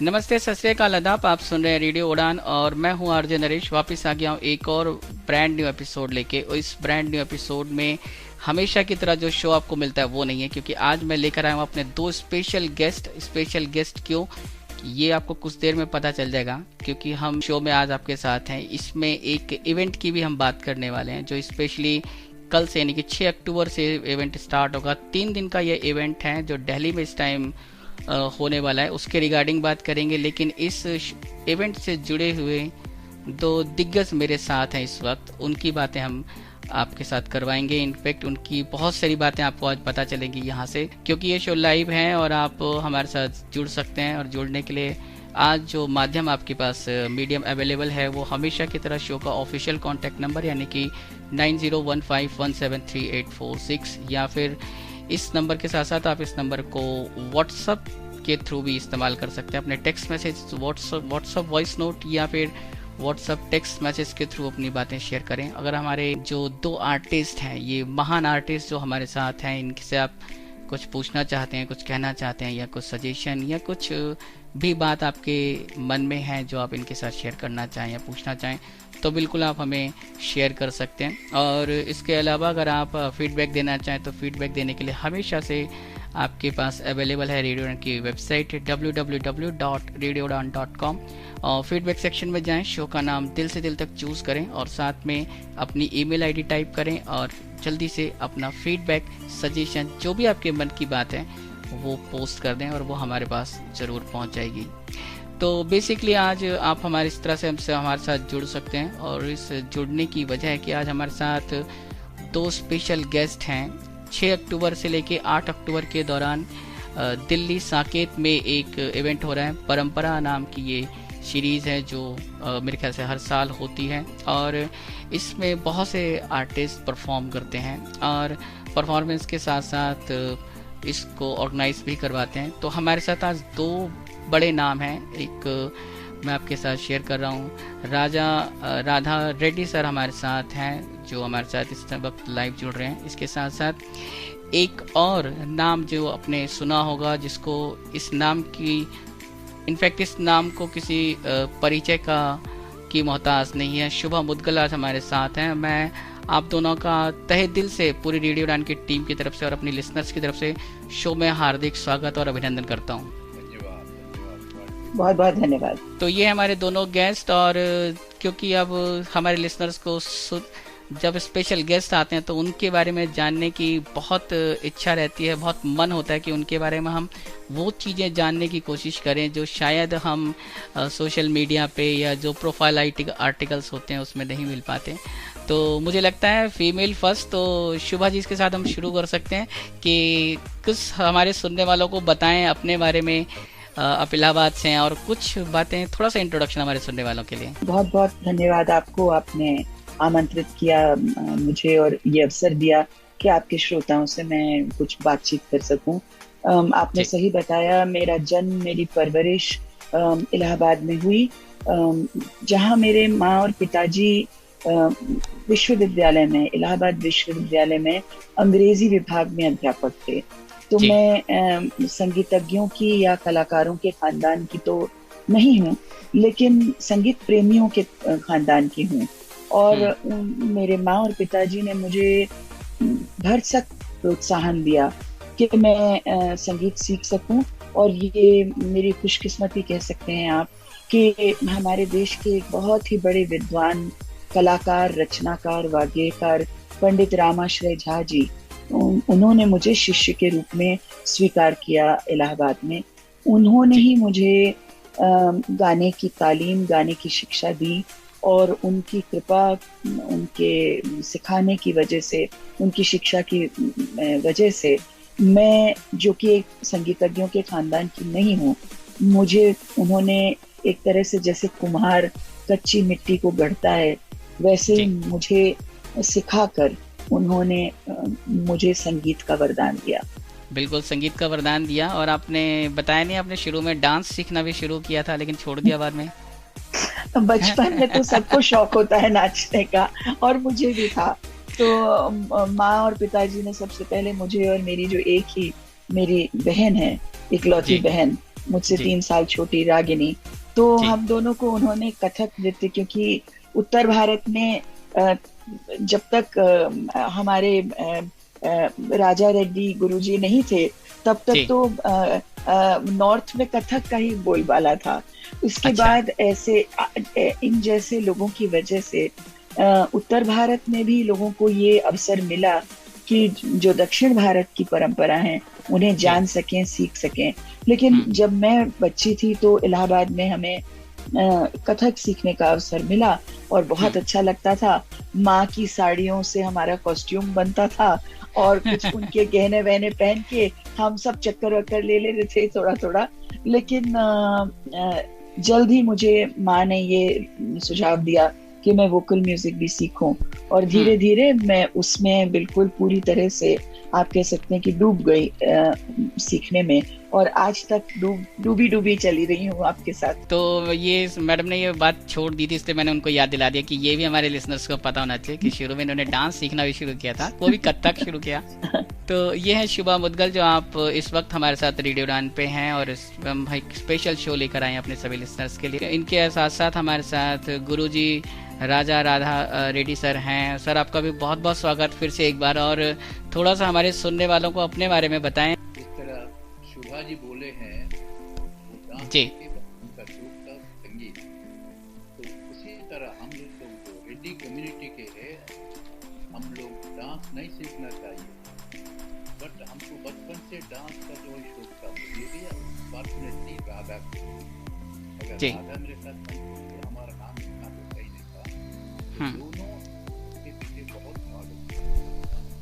नमस्ते, सत श्री अकाल, आदाब। आप सुन रहे हैं रेडियो उड़ान और मैं हूं आरजे नरेश। वापस आ गया हूं एक और ब्रांड न्यू एपिसोड लेके। और इस ब्रांड न्यू एपिसोड में हमेशा की तरह जो शो आपको मिलता है वो नहीं है, क्योंकि आज मैं लेकर आया हूं अपने दो स्पेशल गेस्ट। स्पेशल गेस्ट क्यों, ये आपको कुछ देर में पता चल जाएगा, क्योंकि हम शो में आज आपके साथ हैं। इसमें एक इवेंट की भी हम बात करने वाले हैं, जो स्पेशली कल से यानी कि 6 अक्टूबर से इवेंट स्टार्ट होगा। 3 दिन का ये इवेंट है जो दिल्ली में इस टाइम होने वाला है, उसके रिगार्डिंग बात करेंगे। लेकिन इस इवेंट से जुड़े हुए दो दिग्गज मेरे साथ हैं इस वक्त, उनकी बातें हम आपके साथ करवाएंगे। इनफैक्ट उनकी बहुत सारी बातें आपको आज पता चलेंगी यहाँ से, क्योंकि ये शो लाइव है और आप हमारे साथ जुड़ सकते हैं। और जुड़ने के लिए आज जो माध्यम आपके पास मीडियम अवेलेबल है वो हमेशा की तरह शो का ऑफिशियल कॉन्टैक्ट नंबर यानी कि 9015173846, या फिर इस नंबर के साथ साथ आप इस नंबर को व्हाट्सएप के थ्रू भी इस्तेमाल कर सकते हैं। अपने text message, WhatsApp voice note या फिर व्हाट्सएप टेक्स्ट मैसेज के थ्रू अपनी बातें शेयर करें। अगर हमारे जो दो आर्टिस्ट हैं, ये महान आर्टिस्ट जो हमारे साथ हैं, इनसे आप कुछ पूछना चाहते हैं, कुछ कहना चाहते हैं, या कुछ सजेशन या कुछ भी बात आपके मन में है जो आप इनके साथ शेयर करना चाहें या पूछना चाहें, तो बिल्कुल आप हमें शेयर कर सकते हैं। और इसके अलावा अगर आप फीडबैक देना चाहें तो फीडबैक देने के लिए हमेशा से आपके पास अवेलेबल है रेडियो उड़ान की वेबसाइट www.radioudan.com। और फीडबैक सेक्शन में जाएं, शो का नाम दिल से दिल तक चूज़ करें और साथ में अपनी ईमेल आईडी टाइप करें और जल्दी से अपना फीडबैक, सजेशन, जो भी आपके मन की बात है वो पोस्ट कर दें और वो हमारे पास ज़रूर पहुंच जाएगी। तो बेसिकली आज आप हमारे इस तरह से हमसे हमारे साथ जुड़ सकते हैं। और इस जुड़ने की वजह है कि आज हमारे साथ दो स्पेशल गेस्ट हैं। 6 अक्टूबर से लेके 8 अक्टूबर के दौरान दिल्ली साकेत में एक इवेंट हो रहा है। परंपरा नाम की ये सीरीज़ है जो मेरे ख्याल से हर साल होती है, और इसमें बहुत से आर्टिस्ट परफॉर्म करते हैं और परफॉर्मेंस के साथ साथ इसको ऑर्गेनाइज भी करवाते हैं। तो हमारे साथ आज दो बड़े नाम हैं। एक मैं आपके साथ शेयर कर रहा हूँ, राधा रेड्डी सर हमारे साथ हैं, जो हमारे साथ इस वक्त लाइव जुड़ रहे हैं। इसके साथ साथ एक और नाम जो आपने सुना होगा, जिसको इस नाम की, इनफैक्ट इस नाम को किसी परिचय की मोहताज नहीं है, शुभा मुदगल आज हमारे साथ हैं। मैं आप दोनों का तहे दिल से पूरी रेडियो उड़ान की टीम की तरफ से और अपनी लिसनर्स की तरफ से शो में हार्दिक स्वागत और अभिनंदन करता हूँ। बहुत बहुत धन्यवाद। तो ये हमारे दोनों गेस्ट, और क्योंकि अब हमारे लिसनर्स को जब स्पेशल गेस्ट आते हैं तो उनके बारे में जानने की बहुत इच्छा रहती है, बहुत मन होता है कि उनके बारे में हम वो चीज़ें जानने की कोशिश करें जो शायद हम सोशल मीडिया पे या जो प्रोफाइल आर्टिकल्स होते हैं उसमें नहीं मिल पाते। तो मुझे लगता है फीमेल फर्स्ट, तो शुभा जी इसके साथ हम शुरू कर सकते हैं कि कुछ हमारे सुनने वालों को बताएं अपने बारे में। आप इलाहाबाद से हैं और कुछ बातें, थोड़ा सा इंट्रोडक्शन हमारे सुनने वालों के लिए। बहुत बहुत धन्यवाद आपको, आपने आमंत्रित किया मुझे और ये अवसर दिया कि आपके श्रोताओं से मैं कुछ बातचीत कर सकूं। आपने सही बताया, मेरा जन्म, मेरी परवरिश इलाहाबाद में हुई, जहां मेरे माँ और पिताजी विश्वविद्यालय में, इलाहाबाद विश्वविद्यालय में अंग्रेजी विभाग में अध्यापक थे। तो मैं संगीतज्ञों की या कलाकारों के खानदान की तो नहीं हूँ, लेकिन संगीत प्रेमियों के खानदान की हूँ। और मेरे माँ और पिताजी ने मुझे भरसक प्रोत्साहन दिया कि मैं संगीत सीख सकूं। और ये मेरी खुशकिस्मती कह सकते हैं आप कि हमारे देश के एक बहुत ही बड़े विद्वान, कलाकार, रचनाकार, वाग्यकार पंडित रामाश्रय झा जी, उन्होंने मुझे शिष्य के रूप में स्वीकार किया इलाहाबाद में। उन्होंने ही मुझे गाने की तालीम, गाने की शिक्षा दी, और उनकी कृपा, उनके सिखाने की वजह से, उनकी शिक्षा की वजह से मैं, जो कि एक संगीतज्ञों के खानदान की नहीं हूँ, मुझे उन्होंने एक तरह से जैसे कुम्हार कच्ची मिट्टी को गढ़ता है, वैसे ही मुझे सिखाकर उन्होंने मुझे संगीत का वरदान दिया। बिल्कुल, संगीत का वरदान दिया। और आपने बताया नहीं, आपने शुरू में डांस सीखना भी शुरू किया था लेकिन छोड़ दिया बाद में। बचपन में तो सबको शौक होता है नाचने का, और मुझे भी था। तो माँ और पिताजी ने सबसे पहले मुझे और मेरी जो एक ही मेरी बहन है, इकलौती बहन, मुझसे जी 3 साल छोटी रागिनी। तो जी हम दोनों को उन्होंने कथक नृत्य, क्योंकि उत्तर भारत में अ, जब तक हमारे राजा रेड्डी गुरुजी नहीं थे, तब तक जी। तो नॉर्थ में कथक का ही बोलबाला था। उसके अच्छा। बाद ऐसे इन जैसे लोगों की वजह से उत्तर भारत में भी लोगों को ये अवसर मिला कि जो दक्षिण भारत की परंपरा है उन्हें जी। जान सकें, सीख सकें। लेकिन हम्म। जब मैं बच्ची थी तो इलाहाबाद में हमें कथक सीखने का अवसर मिला और हम्म। बहुत अच्छा लगता था। माँ की साड़ियों से हमारा कॉस्ट्यूम बनता था और कुछ उनके गहने वहने पहन के हम सब चक्कर वक्कर ले लेते थे थोड़ा थोड़ा। लेकिन जल्द ही मुझे माँ ने ये सुझाव दिया कि मैं वोकल म्यूजिक भी सीखूं, और हम्म। धीरे धीरे मैं उसमें बिल्कुल पूरी तरह से, आप कह सकते हैं कि डूब गई सीखने में। और आज तक डूबी डूबी चली रही हूँ आपके साथ। तो ये मैडम ने ये बात छोड़ दी थी, इसलिए मैंने उनको याद दिला दिया कि ये भी हमारे लिसनर्स को पता होना चाहिए कि शुरू में इन्होंने डांस सीखना भी शुरू किया था, वो भी कथक शुरू किया। तो ये है शुभा मुदगल, जो आप इस वक्त हमारे साथ रेडियो उड़ान पे हैं, और हम एक स्पेशल शो लेकर आए हैं अपने सभी लिसनर्स के लिए। इनके साथ साथ हमारे साथ गुरुजी राजा राधा रेड्डी सर हैं। सर, आपका भी बहुत बहुत स्वागत फिर से एक बार, और थोड़ा सा हमारे सुनने वालों को अपने बारे में बताएं। जिस तरह शुभा जी बोले हैं, वो डांस जी के उनका शौक था संगीत, तो उसी तरह हम लोग को रेड्डी कम्युनिटी के हैं, हम लोग डांस नहीं सीखना चाहिए, बट हमको बचपन से डांस का जो शौक था, मुझे भी अनफॉर्चुनेटली राधा को, अगर जी। राधा मेरे साथ नहीं होती, हमारा नाम इतना तो सही नहीं था, तो हम्म। दोनों के पीछे बहुत भाग होता।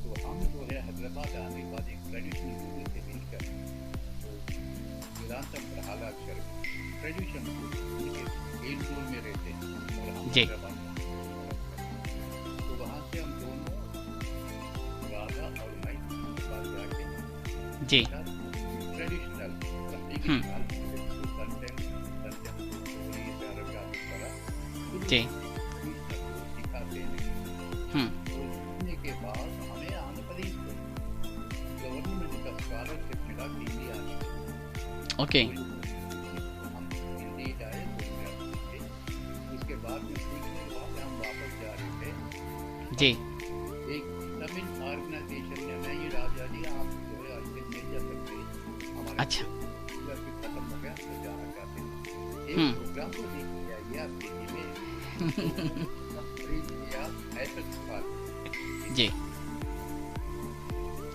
तो हम जो है हैदराबाद आने के बाद एक ट्रेडिशनल गुरु से मिलकर, तो वेदांतम प्रहालाक्षर ट्रेडिशनल गुरु उनके एल टूर में रहते हैं, और हम जी हैदराबाद में। तो वहाँ से हम दोनों, राधा और मैं, बाहर जाके जी। ट्रेडिशनल हम्म। जी। सिखाते हैं। हम्म। तो सीखने के बाद हमें आंध्र प्रदेश गवर्नमेंट का स्कॉलरशिप मिला दिल्ली आने के। ओके। हम दिल्ली आए 2000 से। उसके बाद में सीखने के बाद हम वापस जा रहे थे। जी। एक तमिल ऑर्गेनाइजेशन ने, नहीं राजा जी आप जो है आज नहीं जा सकते, हमारा अच्छा। खत्म हो गया, तो जाना चाहते हैं, एक प्रोग्राम को देख के आइए आप दिल्ली में। किया जी।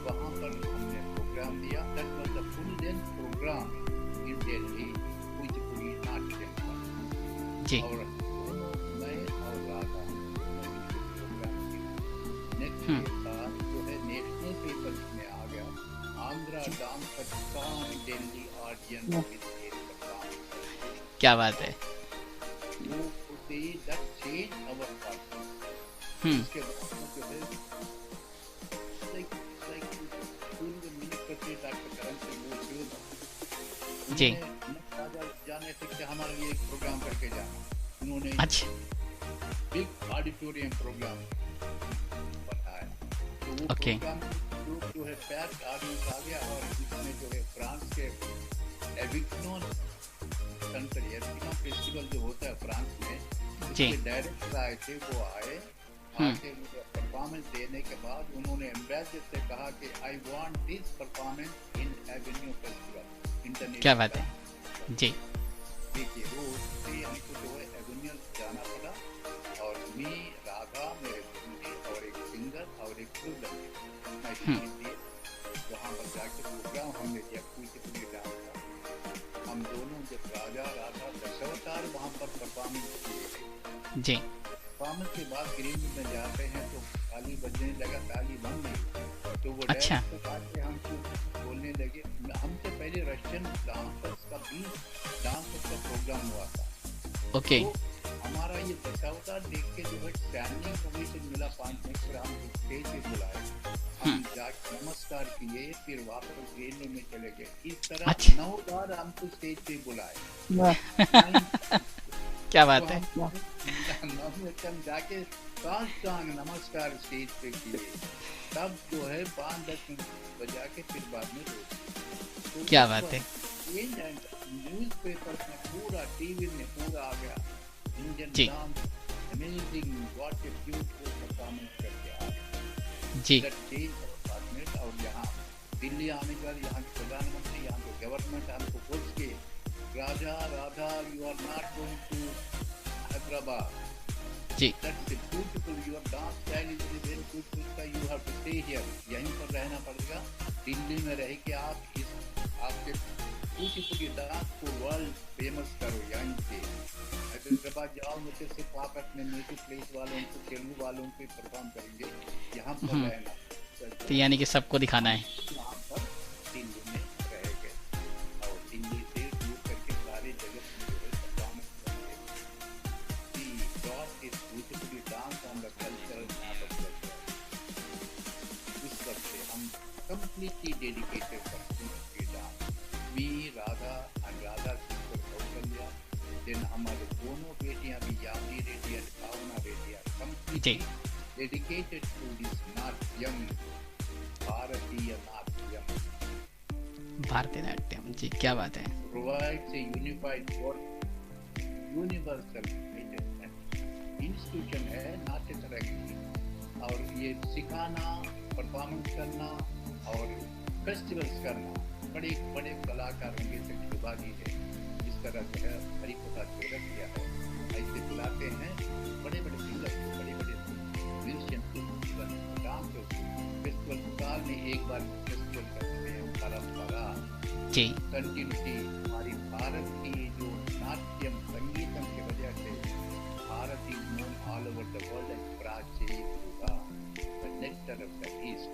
वहाँ पर हमने प्रोग्राम दिया, that was the full day programme in Delhi, Kuchipudi Natyam का। जी। और मैं और राधा प्रोग्राम की नेक्स्ट के साथ जो है नेशनल पेपर में आ गया, Andhra dance perform Delhi audience with क्या बात है। वो दे दैट चेंज आवर पार्ट। उसके बाद जो है लाइक पूर्व मिनिस्टर डॉक्टर करण सिंह वो जी। राजा जाने से हमारे लिए एक प्रोग्राम करके जाना, उन्होंने अच्छा। बिग ऑडिटोरियम प्रोग्राम बनाया। तो वो प्रोग्राम जो है पैक्ड ऑडियंस आ गया, और इसमें जो है फ्रांस के एविक्नोन फेस्टिवल जो होता है फ्रांस में, उसके डायरेक्टर आए थे, वो आए आके मुझे परफॉर्मेंस देने के बाद उन्होंने एम्बेसडर से कहा कि I want this performance in Avenue festival international. क्या बात है। जी। देखिए वो उससे हमको जो है एवेन्यू जाना पड़ा, और मी, राधा, मेरे गुरुजी और एक सिंगर और एक प्रोग्राम वहाँ पर जाके प्रोग्राम हमने दिया, कुचिपुड़ी डांस का। हम दोनों जब राजा राधा दशावतार वहाँ पर परफॉर्मेंस किए जी। परफॉर्मेंस के बाद ग्रीन में जाते हैं तो ताली बजने लगा, ताली बंद नहीं, तो वो अच्छा। डायरेक्टर हमको बोलने लगे, हमसे पहले रशियन डांसर्स का 20 डांसर्स का प्रोग्राम हुआ था। ओके। तो हमारा ये दशावतार देख के जो है स्टैंडिंग ओवेशन मिला 5 मिनट, फिर हम स्टेज पे बुलाए, हम जाके नमस्कार किए, फिर वापस ग्रीन में चले गए। इस तरह 9 बार हमको स्टेज पे बुलाए। क्या बात है। जाके नमस्कार स्टेज पे किए, तब जो है 5-10 मिनट बजा के फिर बाद में क्या बात है। न्यूज़पेपर में पूरा, टीवी में पूरा आ गया, इंडियन जी dance amazing, what a beautiful performance करके आ गया। जी दैट चेंज आवर क्लासमेट। और यहाँ दिल्ली आने के बाद यहाँ के प्रधानमंत्री, यहाँ के गवर्नमेंट हमको बोल के, Raja Radha you are not going to Hyderabad, जी that's a beautiful, your dance style is very beautiful, you have to stay here, यहीं पर रहना पड़ेगा, दिल्ली में रह के आप इस आपके ब्यूटीफुल डांस को वर्ल्ड फेमस करो यहीं से। हैदराबाद जाओ मुझे सिर्फ आप अपने नेटिव प्लेस वालों को, तेलुगु वालों को परफॉर्म करेंगे, यहाँ पर रहना। तो यानी कि सबको दिखाना है। यहाँ पर दिल्ली में रह गए और दिल्ली से दूर करके सारे जगत में जो है परफॉर्मेंस करके we got this beautiful dance on the cultural map of the world. उस वक्त से हम कंप्लीटली डेडिकेटेड करते हैं dance. We Radha and Radha sister Kaushalya, then हमारे दोनों बेटियां भी, यामिनी रेड्डी और Bhavana Reddy, completely dedicated to this Natyam, Bharatiya Natyam. Bharatiya Natyam, जी क्या बात है। Provides a unified for universal institution है नाट्य तरक्की, और ये सिखाना, परफॉर्मेंस करना और फेस्टिवल्स करना, बड़े बड़े कलाकारों की प्रतिभागी है। इस तरह जो है हरिप्रसाद चौरस किया है, ऐसे बुलाते हैं बड़े बड़े सिंगर को, बड़े बड़े म्यूजिशियन को, डांस फेस्टिवल साल में एक बार फेस्टिवल करते हैं। परंपरा जी कंटिन्यूटी हमारी भारत की जो नाट्यम संगीतम की वजह से Bharat is known all over the world as प्राची yoga, the nectar of the east.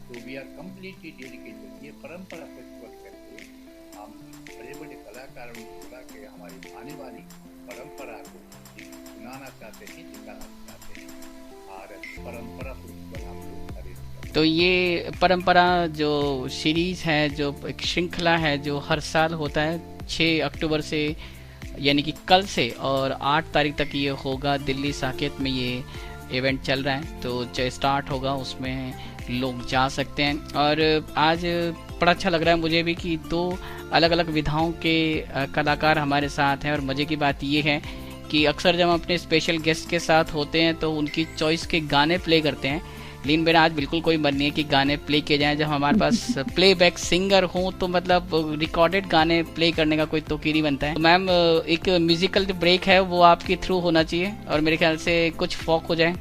तो वी आर कंप्लीटली डेडिकेटेड। ये परंपरा फेस्टिवल करके हम बड़े बड़े कलाकारों को बुला के हमारी आने वाली परंपरा को सुनाना चाहते हैं, दिखाना चाहते हैं। भारत परंपरा फेस्टिवल हम लोग खरीद। तो ये परंपरा जो सीरीज है, जो एक श्रृंखला है, जो हर साल होता है 6 अक्टूबर से, यानी कि कल से और 8 तारीख तक ये होगा। दिल्ली साकेत में ये इवेंट चल रहा है, तो जो स्टार्ट होगा उसमें लोग जा सकते हैं। और आज बड़ा अच्छा लग रहा है मुझे भी कि 2 अलग अलग विधाओं के कलाकार हमारे साथ हैं। और मज़े की बात ये है कि अक्सर जब हम अपने स्पेशल गेस्ट के साथ होते हैं तो उनकी चॉइस के गाने प्ले करते हैं, लेकिन मेरा आज बिल्कुल कोई मन नहीं है कि गाने प्ले किए जाएं। जब हमारे पास प्लेबैक सिंगर हो तो मतलब रिकॉर्डेड गाने प्ले करने का कोई तो नहीं बनता है। तो मैम, एक म्यूजिकल जो ब्रेक है वो आपके थ्रू होना चाहिए और मेरे ख्याल से कुछ फॉक हो जाए।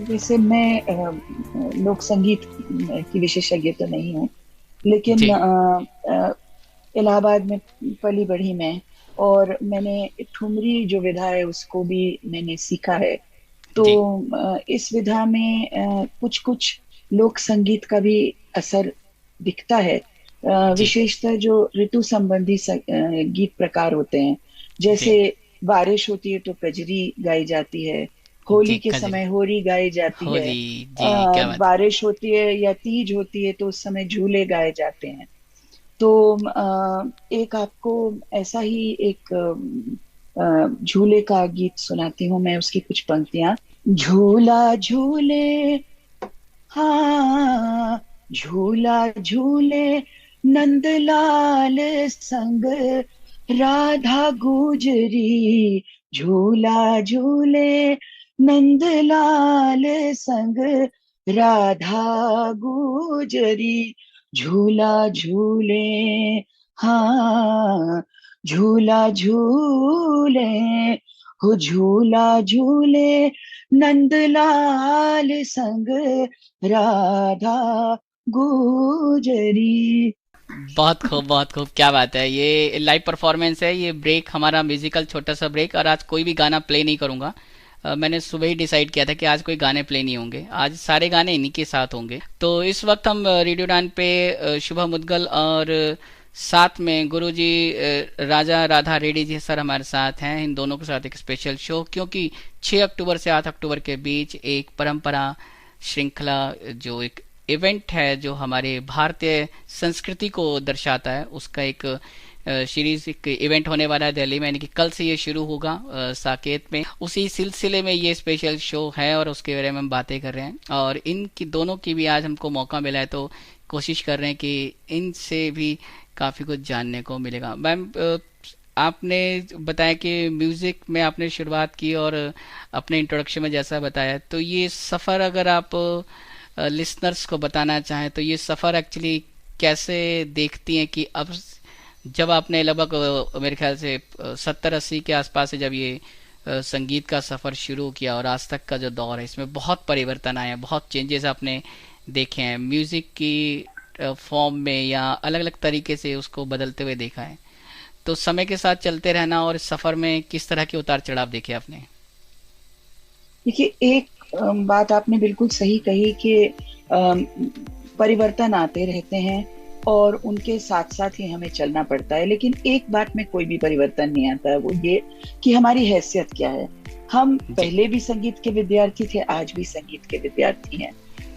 वैसे मैं लोक संगीत की विशेषज्ञ तो नहीं हूँ, लेकिन इलाहाबाद में पली बढ़ी मैं, और मैंने ठुमरी जो विधा है उसको भी मैंने सीखा है। तो इस विधा में कुछ कुछ लोक संगीत का भी असर दिखता है, विशेषतः जो ऋतु संबंधी गीत प्रकार होते हैं। जैसे बारिश होती है तो कजरी गाई जाती है, होली के समय होरी गाई जाती है, बारिश होती है या तीज होती है तो उस समय झूले गाए जाते हैं। तो एक आपको ऐसा ही एक झूले का गीत सुनाती हूँ मैं, उसकी कुछ पंक्तियां। झूला झूले हाँ झूला झूले नंदलाल संग राधा गुजरी, झूला झूले नंदलाल संग राधा गुजरी, झूला झूले हाँ झूला झूले हो झूला झूले नंदलाल संग राधा गुजरी। बहुत खूब, बहुत खूब, क्या बात है। ये लाइव परफॉर्मेंस है, ये ब्रेक हमारा म्यूजिकल छोटा सा ब्रेक। और आज कोई भी गाना प्ले नहीं करूंगा, मैंने सुबह ही डिसाइड किया था कि आज कोई गाने प्ले नहीं होंगे, आज सारे गाने इन्हीं के साथ होंगे। तो इस वक्त हम रेडियो डान पे शुभा मुदगल और साथ में गुरुजी राजा राधा रेड्डी जी सर हमारे साथ हैं। इन दोनों के साथ एक स्पेशल शो, क्योंकि 6 अक्टूबर से 8 अक्टूबर के बीच एक परंपरा श्रृंखला जो एक इवेंट है जो हमारे भारतीय संस्कृति को दर्शाता है, उसका एक सीरीज एक इवेंट होने वाला है दिल्ली में, यानी कि कल से ये शुरू होगा साकेत में। उसी सिलसिले में ये स्पेशल शो है और उसके बारे में हम बातें कर रहे हैं। और इनकी दोनों की भी आज हमको मौका मिला है तो कोशिश कर रहे हैं कि इनसे भी काफ़ी कुछ जानने को मिलेगा। मैम, आपने बताया कि म्यूज़िक में आपने शुरुआत की और अपने इंट्रोडक्शन में जैसा बताया, तो ये सफ़र अगर आप लिसनर्स को बताना चाहें तो ये सफ़र एक्चुअली कैसे देखती हैं कि अब जब आपने लगभग मेरे ख्याल से 70-80 के आसपास से जब ये संगीत का सफ़र शुरू किया और आज तक का जो दौर है इसमें बहुत परिवर्तन आए हैं, बहुत चेंजेस आपने देखे हैं म्यूज़िक की फॉर्म में या अलग अलग तरीके से उसको बदलते हुए देखा है, तो समय के साथ चलते रहना और इस सफ़र में किस तरह के उतार चढ़ाव देखे आपने? देखिए, एक बात आपने बिल्कुल सही कही कि परिवर्तन आते रहते हैं और उनके साथ साथ ही हमें चलना पड़ता है, लेकिन एक बात में कोई भी परिवर्तन नहीं आता है, वो ये कि हमारी हैसियत क्या है। हम पहले भी संगीत के विद्यार्थी थे, आज भी संगीत के विद्यार्थी हैं।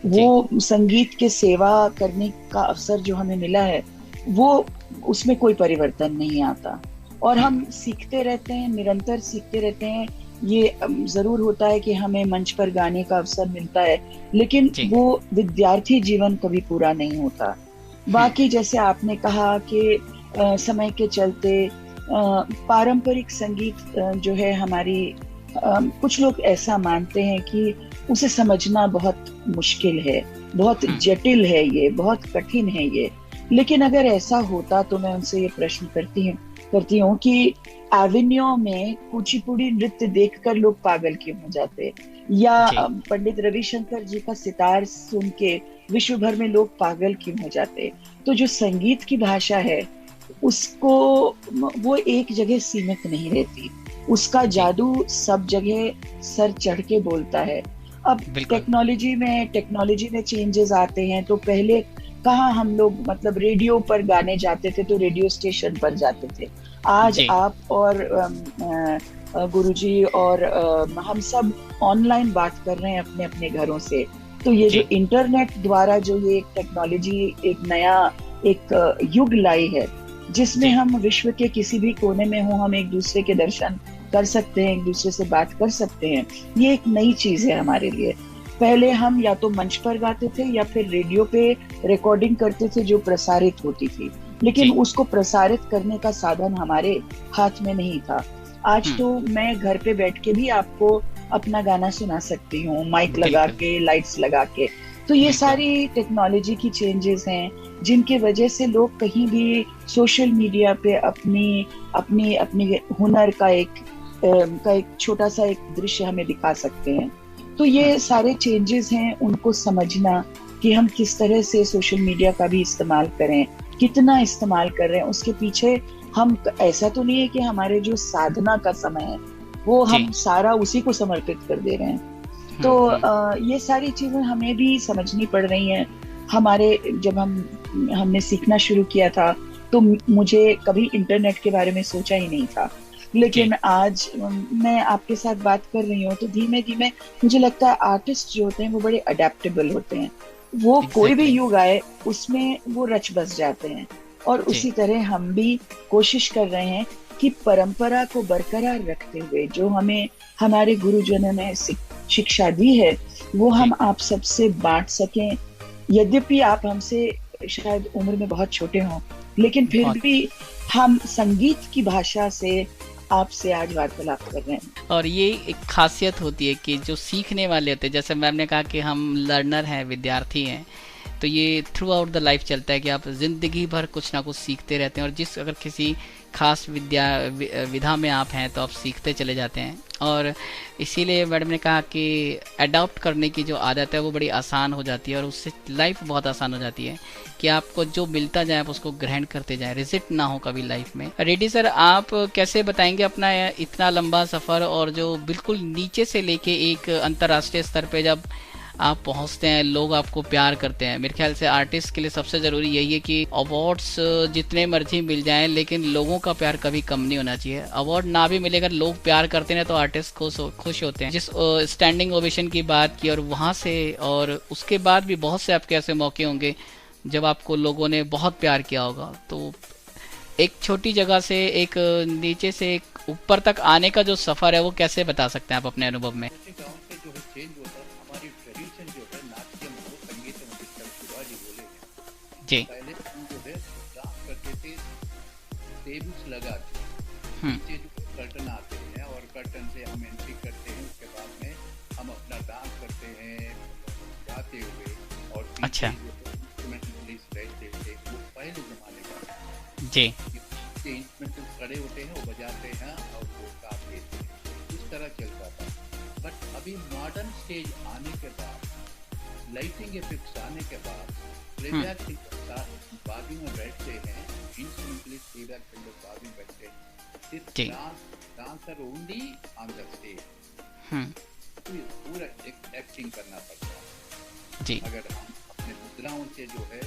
वो संगीत के सेवा करने का अवसर जो हमें मिला है, वो उसमें कोई परिवर्तन नहीं आता और हम सीखते रहते हैं, निरंतर सीखते रहते हैं। ये जरूर होता है कि हमें मंच पर गाने का अवसर मिलता है, लेकिन वो विद्यार्थी जीवन कभी पूरा नहीं होता। बाकी जैसे आपने कहा कि समय के चलते पारंपरिक संगीत जो है हमारी, कुछ लोग ऐसा मानते हैं कि उसे समझना बहुत मुश्किल है, बहुत जटिल है, ये बहुत कठिन है ये। लेकिन अगर ऐसा होता तो मैं उनसे ये प्रश्न करती हूँ कि एवेन्यू में कुचिपुड़ी नृत्य देखकर लोग पागल क्यों हो जाते, या पंडित रविशंकर जी का सितार सुन के विश्व भर में लोग पागल क्यों हो जाते। तो जो संगीत की भाषा है उसको, वो एक जगह सीमित नहीं रहती, उसका जादू सब जगह सर चढ़ के बोलता है। अब टेक्नोलॉजी में चेंजेस आते हैं, तो पहले कहाँ हम लोग मतलब रेडियो पर गाने जाते थे तो रेडियो स्टेशन पर जाते थे। आज आप और गुरुजी और हम सब ऑनलाइन बात कर रहे हैं अपने अपने घरों से। तो ये जो इंटरनेट द्वारा जो ये एक टेक्नोलॉजी एक नया एक युग लाई है, जिसमें हम विश्व के किसी भी कोने में हो, हम एक दूसरे के दर्शन कर सकते हैं, एक दूसरे से बात कर सकते हैं। ये एक नई चीज है हमारे लिए। पहले हम या तो मंच पर गाते थे या फिर रेडियो पे रिकॉर्डिंग करते थे जो प्रसारित होती थी, लेकिन उसको प्रसारित करने का साधन हमारे हाथ में नहीं था। आज तो मैं घर पे बैठ के भी आपको अपना गाना सुना सकती हूँ, माइक लगा के, लाइट्स लगा के। तो ये सारी टेक्नोलॉजी की चेंजेस हैं जिनके वजह से लोग कहीं भी सोशल मीडिया पे अपनी हुनर का एक छोटा सा एक दृश्य हमें दिखा सकते हैं। तो ये सारे चेंजेस हैं, उनको समझना कि हम किस तरह से सोशल मीडिया का भी इस्तेमाल करें, कितना इस्तेमाल कर रहे हैं। उसके पीछे हम, ऐसा तो नहीं है कि हमारे जो साधना का समय है वो हम सारा उसी को समर्पित कर दे रहे हैं। तो ये सारी चीजें हमें भी समझनी पड़ रही हैं। जब हमने सीखना शुरू किया था तो मुझे कभी इंटरनेट के बारे में सोचा ही नहीं था, लेकिन आज मैं आपके साथ बात कर रही हूँ तो धीमे धीमे मुझे लगता है आर्टिस्ट जो होते हैं वो बड़े अडेप्टेबल होते हैं। वो कोई भी युग आए उसमें वो रच बस जाते हैं, और उसी तरह हम भी कोशिश कर रहे हैं कि परंपरा को बरकरार रखते हुए जो हमें हमारे गुरुजनों ने शिक्षा दी है वो हम आप सबसे बांट सकें। यद्यपि आप हमसे शायद उम्र में बहुत छोटे हों, लेकिन फिर भी हम संगीत की भाषा से आपसे आज वार्तालाप कर रहे हैं। और ये एक खासियत होती है कि जो सीखने वाले होते हैं, जैसे मैम ने कहा कि हम लर्नर हैं, विद्यार्थी हैं, तो ये थ्रू आउट द लाइफ चलता है कि आप जिंदगी भर कुछ ना कुछ सीखते रहते हैं, और जिस अगर किसी खास विधा में आप हैं तो आप सीखते चले जाते हैं। और इसीलिए मैडम ने कहा कि अडॉप्ट करने की जो आदत है वो बड़ी आसान हो जाती है, और उससे लाइफ बहुत आसान हो जाती है कि आपको जो मिलता जाए आप उसको ग्रहण करते जाएं, रिजिट ना हो कभी लाइफ में। रेड्डी सर, आप कैसे बताएंगे अपना इतना लंबा सफ़र, और जो बिल्कुल नीचे से लेके एक अंतर्राष्ट्रीय स्तर पे जब आप पहुंचते हैं, लोग आपको प्यार करते हैं। मेरे ख्याल से आर्टिस्ट के लिए सबसे ज़रूरी यही है कि अवार्ड्स जितने मर्जी मिल जाएं, लेकिन लोगों का प्यार कभी कम नहीं होना चाहिए। अवार्ड ना भी मिले, अगर लोग प्यार करते हैं तो आर्टिस्ट खुश होते हैं। जिस स्टैंडिंग ओवेशन की बात की, और वहाँ से और उसके बाद भी बहुत से आपके ऐसे मौके होंगे जब आपको लोगों ने बहुत प्यार किया होगा। तो एक छोटी जगह से एक नीचे से एक ऊपर तक आने का जो सफ़र है वो कैसे बता सकते हैं आप अपने अनुभव में? जी, पहले हम जो है डांस करते थे नीचे जो कर्टन आते हैं और कर्टन से हम एंट्री करते हैं, उसके बाद में हम अपना डांस करते हैं गाते हुए, और अच्छा इंस्ट्रूमेंटलिस्ट रहते थे वो पहले जमाने का जी के इंस्ट्रूमेंटल खड़े होते हैं, वो बजाते हैं और वो गाते हैं, इस तरह चलता था। बट अभी मॉडर्न स्टेज आने के बाद, लाइटिंग इफेक्ट्स आने के बाद, प्लेबैक सिंगर बाजू में बैठते हैं, इंस्ट्रूमेंटलिस्ट प्लेबैक सिंगर बाजू में बैठते हैं, सिर्फ dancer only on the stage, पूरा एक्टिंग करना पड़ता है जी। अगर हम अपने मुद्राओं से जो है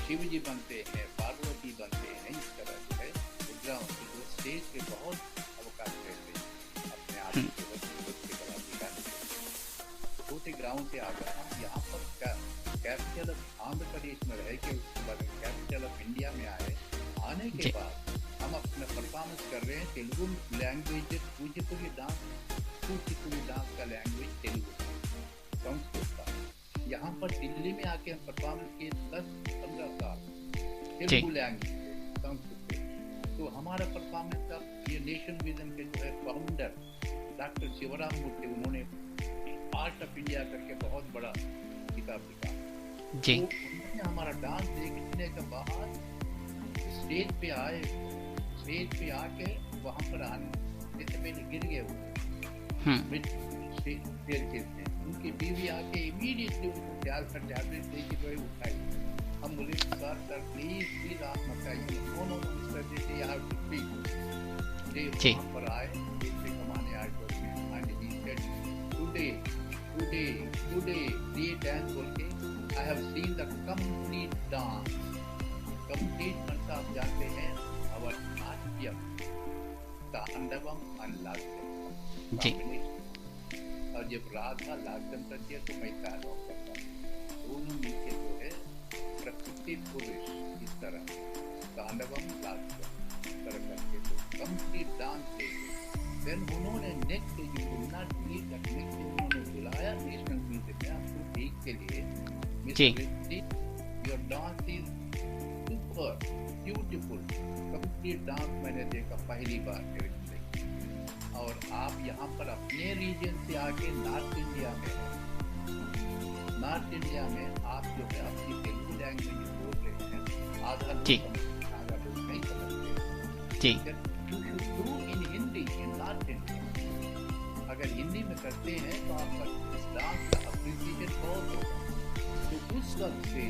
शिव जी बनते हैं, पार्वती बनते हैं, इस तरह जो है मुद्राओं से जो स्टेज पे बहुत अवकाश रहते हैं अपने आप के छोटे ग्राउंड से आ गए हम यहाँ पर कैपिटल ऑफ आंध्र प्रदेश में रह के उसके बाद कैपिटल ऑफ इंडिया में आए। आने के बाद हम अपना परफॉर्मेंस कर रहे हैं तेलुगु लैंग्वेज, कुचिपुड़ी डांस का लैंग्वेज तेलुगु संस्कृत का। यहाँ पर दिल्ली में आके हम परफॉर्मेंस किए 10-15 साल तेलुगु लैंग्वेज संस्कृत पे। तो हमारा परफॉर्मेंस का ये नेशन विजन के जो है फाउंडर डॉक्टर शिवराम मूर्ति, उन्होंने आर्ट ऑफ इंडिया करके बहुत बड़ा किताब लिखा जी। तो उन्होंने हमारा डांस देखने के बाद स्टेज पे आए, स्टेज पे आके वहाँ पर आने से पहले गिर गए वो उनकी बीवी आके इमीडिएटली उनको प्यार कर टैबलेट देके जो है उठाई। हम बोले सर प्लीज आप मत आइए, no mister this you have to speak. वहाँ पर आए, पैसे कमाने आए तो टुडे ये डांस बोल के आई have seen the complete dance. Complete मतलब आप जानते हैं अवर नाट्यम, तांडवम और लास्यम जी। और जब राधा लास्यम करती है तो मैं तांडव करता हूँ, दोनों मिलके जो है प्रकृति पुरुष इस तरह तांडवम लास्यम इस तरह करके तो कंप्लीट डांस देखे। देन उन्होंने next you will not need that, next उन्होंने बुलाया नेशनल म्यूजिक में आपको ठीक के लिए mister your dance is super beautiful. Complete dance मैंने देखा पहली बार मेरे जिंदगी। और आप यहाँ पर अपने रीजन से आके नॉर्थ इंडिया में आप जो है अपनी तेलुगु लैंग्वेज बोल रहे हैं, आधा लोग नहीं समझते। इन हिंदी इन नॉर्थ इंडिया अगर हिंदी में करते हैं तो आपका डांस का अप्रिसिएशन बहुत होगा। तो उस वक्त से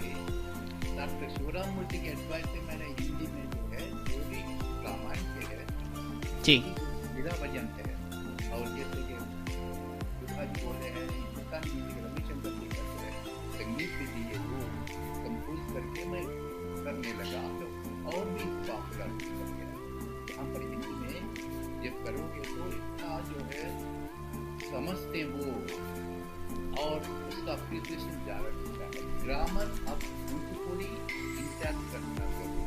डॉक्टर शिवराम मूर्ति के एडवाइस से मैंने हिंदी में जो है जो भी रामायण के है जी मेरा वजन है, और जैसे कि दुर्गा जी बोले हैं हिंदुस्तान म्यूजिक रविशंकर जी करते हैं संगीत के लिए वो कंपोज करके मैं करने लगा और भी पॉपुलर कर गया। यहाँ पर हिंदी में जब करोगे तो इतना जो है समझते वो और उसका अप्रिसिएशन ज़्यादा होता है। ग्रामर अब थोड़ी इंटैक्ट करना चाहिए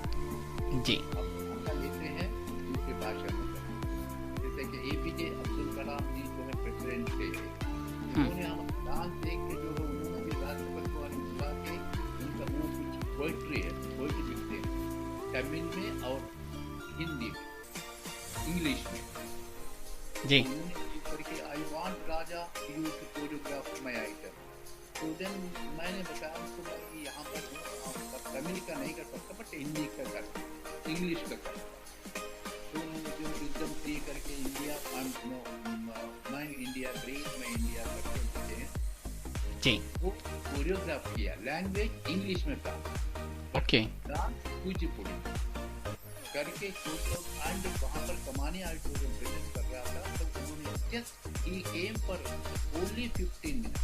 जी। अब भाषा लेते हैं दूसरी भाषा में, जैसे कि APJ अब्दुल कलाम जी जो है प्रेसिडेंट थे, उन्होंने हम डांस देख के जो है उन्होंने भी राष्ट्रपति वाले बुला के उनका वो कुछ पोइट्री है, पोइट्री लिखते हैं तमिल में और हिंदी में, इंग्लिश में जी। करके I want Raja you to choreograph my item. तो देन मैंने बताया उसको भाई यहाँ पर तमिल का नहीं कर सकता बट हिंदी का कर, इंग्लिश का कर। तो जो एकदम प्ले करके इंडिया मैं इंडिया ब्रेक में इंडिया करके जी वो कोरियोग्राफ किया, लैंग्वेज इंग्लिश में था ओके डांस कुचिपुड़ी करके एंड वहाँ पर कमाने आर्ट प्रेजेंट कर रहा था। तो उन्होंने जस्ट ही एम पर ओनली 15 मिनट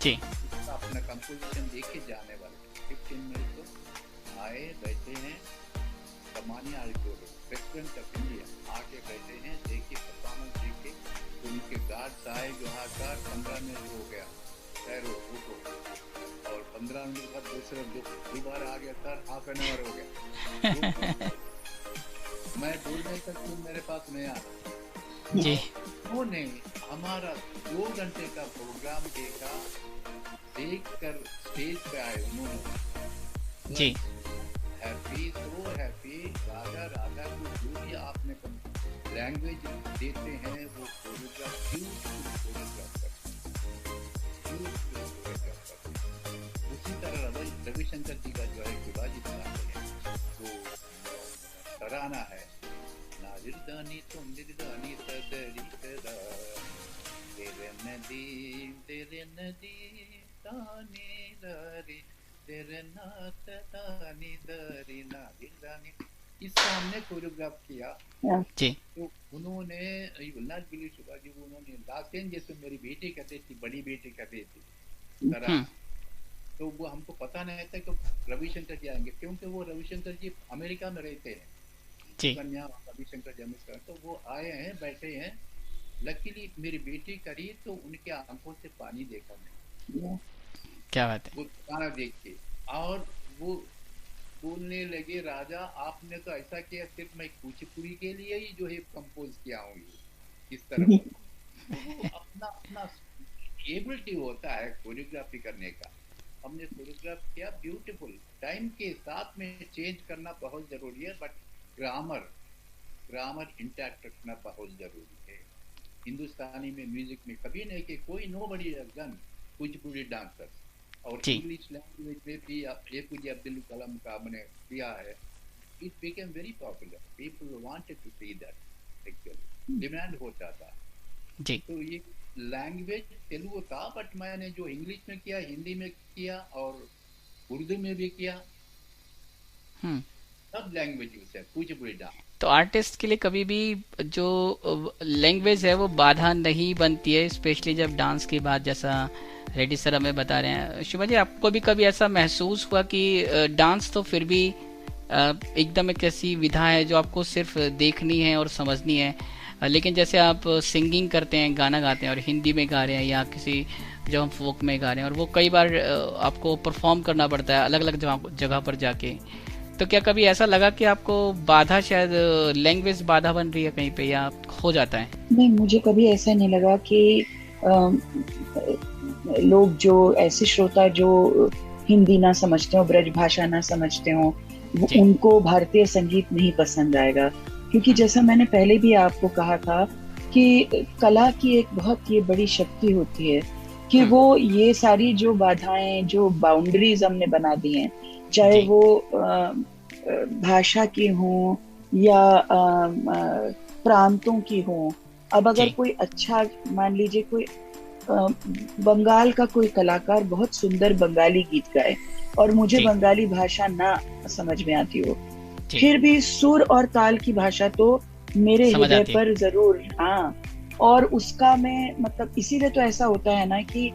जी अपना कंपोजिशन देके जाने वाले 15 मिनट तो आए बैठे हैं कमाने आर्ट प्रेसिडेंट ऑफ इंडिया आके बैठे हैं, देखे परफॉर्मेंस देखे तो उनके गार्ड्स आए जो आकर 15 मिनट हो गया ठहरो रुको, और 15 मिनट बाद दूसरा दोबारा आ गया सर हाफ एन आवर हो गया मैं बोलने तक तुम मेरे पास नहीं आ रहा जी। उन्होंने हमारा 2 घंटे का प्रोग्राम देखा, देख कर स्टेज पे आए उन्होंने जी happy so happy Radha Radha को जो भी आपने लैंग्वेज देते हैं वो कोरियोग्राफ करते हैं। उसी तरह रविशंकर जी का जो है शिवाजी बनाते हैं वो तराना है, नारिदानी तुंदिदानी तदरी तदा तेरे नदी ताने दारी तेरे नाथ तानी दारी नारिदानी, इसका हमने कोरियोग्राफ किया जी। तो उन्होंने नॉट बिलीव शिवाजी को उन्होंने लासेन जैसे मेरी बेटी कहते थी, बड़ी बेटी कहते थी तरह, तो वो हमको पता नहीं था कि रविशंकर जी आएंगे, क्योंकि वो रविशंकर जी अमेरिका में रहते हैं, कन्या रविशंकर जी अमेरिका, तो वो आए हैं बैठे हैं। लकीली मेरी बेटी करी तो उनके आंखों से पानी देखा मैं, क्या बात है, वो गाना देख के, और वो बोलने लगे राजा आपने तो ऐसा किया सिर्फ मैं कुचिपुड़ी के लिए ही जो है कंपोज किया हूँ, इस तरह तो अपना अपना एबिलिटी होता है कोरियोग्राफी करने का। हमने कोरियोग्राफ किया ब्यूटीफुल, टाइम के साथ में चेंज करना बहुत जरूरी है, बट ग्रामर इंटैक्ट रखना बहुत जरूरी है। हिंदुस्तानी में म्यूजिक में कभी नहीं कि कोई nobody has done Kuchipudi dancers, और इंग्लिश लैंग्वेज में भी APJ अब्दुल कलाम का हमने किया है, it became very popular, people wanted to see that, actually demand होता था जी। तो ये लैंग्वेज तेलुगु था, बट मैंने जो इंग्लिश में किया, हिंदी में किया और उर्दू में भी किया, सब लैंग्वेज यूज है कुचिपुड़ी डांस। तो आर्टिस्ट के लिए कभी भी जो लैंग्वेज है वो बाधा नहीं बनती है, स्पेशली जब डांस की बात, जैसा रेड्डी सर हमें बता रहे हैं। शिवा जी, आपको भी कभी ऐसा महसूस हुआ कि डांस तो फिर भी एकदम एक ऐसी विधा है जो आपको सिर्फ देखनी है और समझनी है, लेकिन जैसे आप सिंगिंग करते हैं, गाना गाते हैं और हिंदी में गा रहे हैं या किसी जो हम फोक में गा रहे हैं, और वो कई बार आपको परफॉर्म करना पड़ता है अलग अलग जगह पर जाके, तो क्या कभी ऐसा लगा कि आपको बाधा, शायद लैंग्वेज बाधा बन रही है कहीं पे, या हो जाता है? नहीं, मुझे कभी ऐसा नहीं लगा कि लोग जो ऐसे श्रोता जो हिंदी ना समझते हो, ब्रज भाषा ना समझते हो, उनको भारतीय संगीत नहीं पसंद आएगा, क्योंकि जैसा मैंने पहले भी आपको कहा था कि कला की एक बहुत ये बड़ी शक्ति होती है कि वो ये सारी जो बाधाएं, जो बाउंड्रीज हमने बना दी हैं, चाहे वो भाषा की हो या प्रांतों की हो। अब अगर कोई अच्छा, मान लीजिए कोई बंगाल का कोई कलाकार बहुत सुंदर बंगाली गीत गाए और मुझे बंगाली भाषा ना समझ में आती हो, फिर भी सुर और ताल की भाषा तो मेरे हृदय पर जरूर, हाँ, और उसका मैं मतलब इसीलिए तो ऐसा होता है ना कि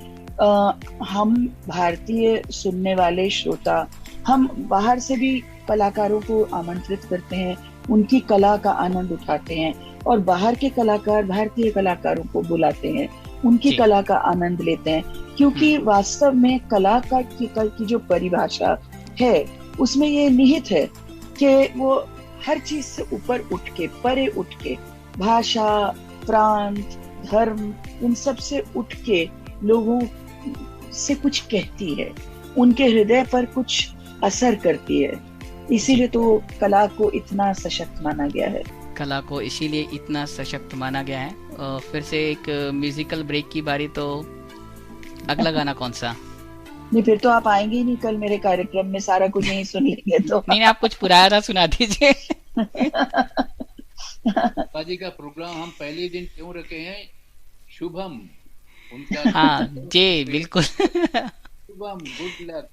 हम भारतीय सुनने वाले श्रोता, हम बाहर से भी कलाकारों को आमंत्रित करते हैं, उनकी कला का आनंद उठाते हैं, और बाहर के कलाकार भारतीय कलाकारों को बुलाते हैं, उनकी कला का आनंद लेते हैं, क्योंकि वास्तव में कला की जो परिभाषा है उसमें ये निहित है कि वो हर चीज से ऊपर उठ के, परे उठ के, भाषा, प्रांत, धर्म, इन सब से उठ के लोगों से कुछ कहती है, उनके हृदय पर कुछ असर करती है। इसीलिए तो कला को इतना सशक्त माना गया है। कला को इसीलिए इतना सशक्त माना गया है। फिर से एक म्यूजिकल ब्रेक की बारी, तो अगला गाना कौन सा? नहीं, फिर तो आप आएंगे ही नहीं कल मेरे कार्यक्रम में, सारा कुछ यही सुन लेंगे तो। नहीं, आप कुछ पुराना सुना दीजिए। बाजी का प्रोग्राम हम पहले दिन क्यों रखे हैं? शुभम उनका, हाँ जी बिल्कुल। Shubham, good luck,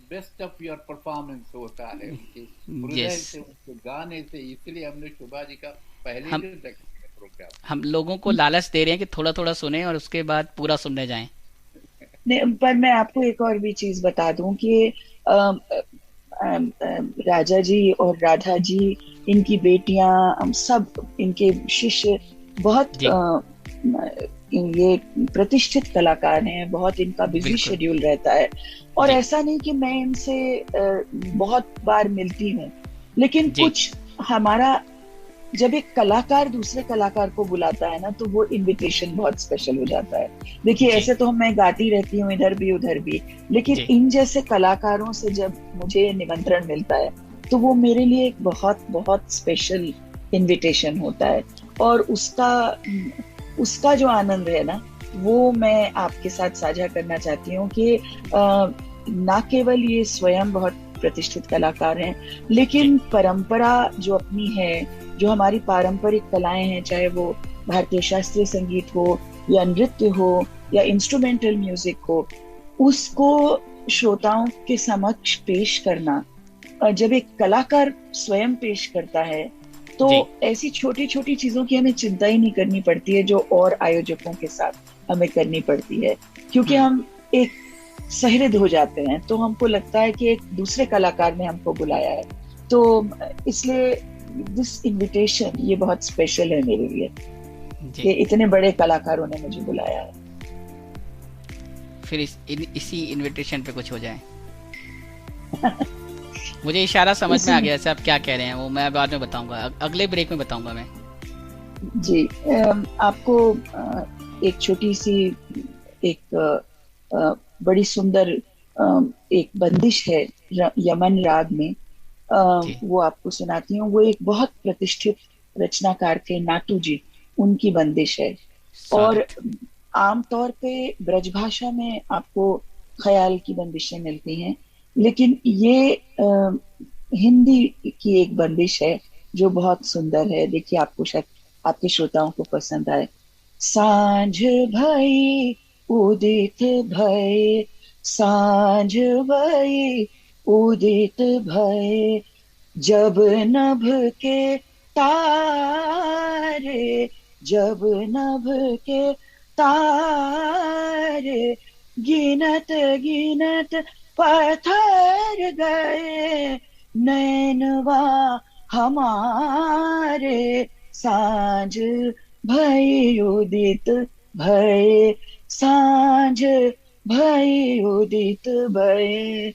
best of your performance होता है उनके हृदय से, उनके गाने से, इसलिए हमने शुभा जी का पहले दिन रखा प्रोग्राम। हम लोगों को लालच दे रहे हैं कि थोड़ा थोड़ा सुने और उसके बाद पूरा सुनने जाएं। पर मैं आपको एक और भी चीज बता दूं कि राजा जी और राधा जी, इनकी बेटियां, सब इनके शिष्य बहुत ये प्रतिष्ठित कलाकार हैं, बहुत इनका बिजी शेड्यूल रहता है, और ऐसा नहीं कि मैं इनसे बहुत बार मिलती हूँ, लेकिन कुछ हमारा, जब एक कलाकार दूसरे कलाकार को बुलाता है ना, तो वो इनविटेशन बहुत स्पेशल हो जाता है। देखिए, ऐसे तो मैं गाती रहती हूँ इधर भी उधर भी, लेकिन इन जैसे कलाकारों से जब मुझे निमंत्रण मिलता है तो वो मेरे लिए एक बहुत बहुत स्पेशल इनविटेशन होता है। और उसका उसका जो आनंद है ना, वो मैं आपके साथ साझा करना चाहती हूँ कि ना केवल ये स्वयं बहुत प्रतिष्ठित कलाकार हैं, लेकिन परंपरा जो अपनी है, जो हमारी पारंपरिक कलाएं हैं, चाहे वो भारतीय शास्त्रीय संगीत हो या नृत्य हो या इंस्ट्रूमेंटल म्यूजिक हो, उसको श्रोताओं के समक्ष पेश करना, जब एक कलाकार स्वयं पेश करता है, तो ऐसी छोटी छोटी चीजों की हमें चिंता ही नहीं करनी पड़ती है जो और आयोजकों के साथ हमें करनी पड़ती है, क्योंकि हम एक सहृद हो जाते हैं, तो हमको लगता है कि एक दूसरे कलाकार ने हमको बुलाया है। तो इसलिए दिस इनविटेशन ये बहुत स्पेशल है मेरे लिए कि इतने बड़े कलाकारों ने मुझे बुलाया है। फिर इसी इनविटेशन पे कुछ हो जाए। मुझे इशारा समझ में आ गया से आप क्या कह रहे हैं, वो मैं बाद में बताऊंगा, अगले ब्रेक में बताऊंगा मैं। जी, आपको एक छोटी सी एक बड़ी सुंदर एक बंदिश है यमन राग में, वो आपको सुनाती हूँ। वो एक बहुत प्रतिष्ठित रचनाकार थे नाटू जी, उनकी बंदिश है। और आमतौर पे ब्रजभाषा में आपको ख्याल की बंदिशें मिलती हैं, लेकिन ये हिंदी की एक बंदिश है जो बहुत सुंदर है। देखिए, आपको शायद आपके श्रोताओं को पसंद आए। सांझ भई उदित भय, सांझ भई उदित भय, जब नभ के तारे, जब नभ के तारे, गिनत गिनत पत्थर गए नैनवा हमारे, सांझ भई उदित भय, सांझ भई उदित भय।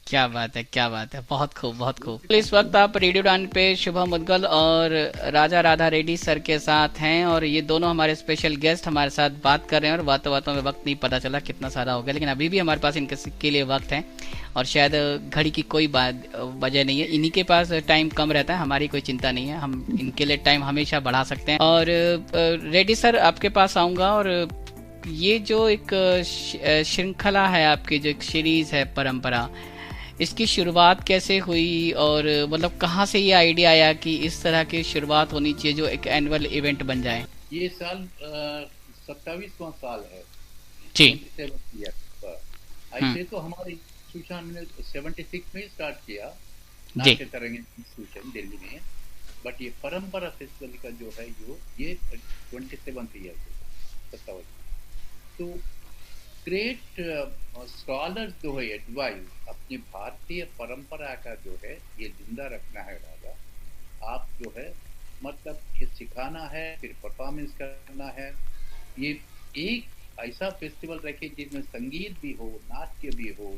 क्या बात है, क्या बात है, बहुत खूब, बहुत खूब। इस वक्त आप रेडियो डान पे शुभम मुदगल और राजा राधा रेड्डी सर के साथ हैं, और ये दोनों हमारे स्पेशल गेस्ट हमारे साथ बात कर रहे हैं। और बातों बातों में वक्त नहीं पता चला कितना सारा हो गया, लेकिन अभी भी हमारे पास इनके लिए वक्त है, और शायद घड़ी की कोई वजह नहीं है। इन्हीं के पास टाइम कम रहता है, हमारी कोई चिंता नहीं है, हम इनके लिए टाइम हमेशा बढ़ा सकते हैं। और रेड्डी सर, आपके पास आऊँगा, और ये जो एक श्रृंखला है आपकी, जो एक सीरीज है परंपरा, इसकी शुरुआत कैसे हुई, और मतलब कहाँ से ये आइडिया आया कि इस तरह की शुरुआत होनी चाहिए जो एक एनुअल इवेंट बन जाए? ये साल 27वां साल है जी। ऐसे तो हमारे इंस्टीट्यूशन ने 76 में स्टार्ट किया, नाट्य तरंग इंस्टीट्यूशन दिल्ली में, बट ये परंपरा फेस्टिवल का जो है ये 27th ईयर है। तो ग्रेट स्कॉलर्स जो है एडवाइस अपनी भारतीय परंपरा का जो है ये जिंदा रखना है राजा, आप जो है मतलब ये सिखाना है, फिर परफॉर्मेंस करना है। ये एक ऐसा फेस्टिवल रखे जिसमें संगीत भी हो, नाट्य भी हो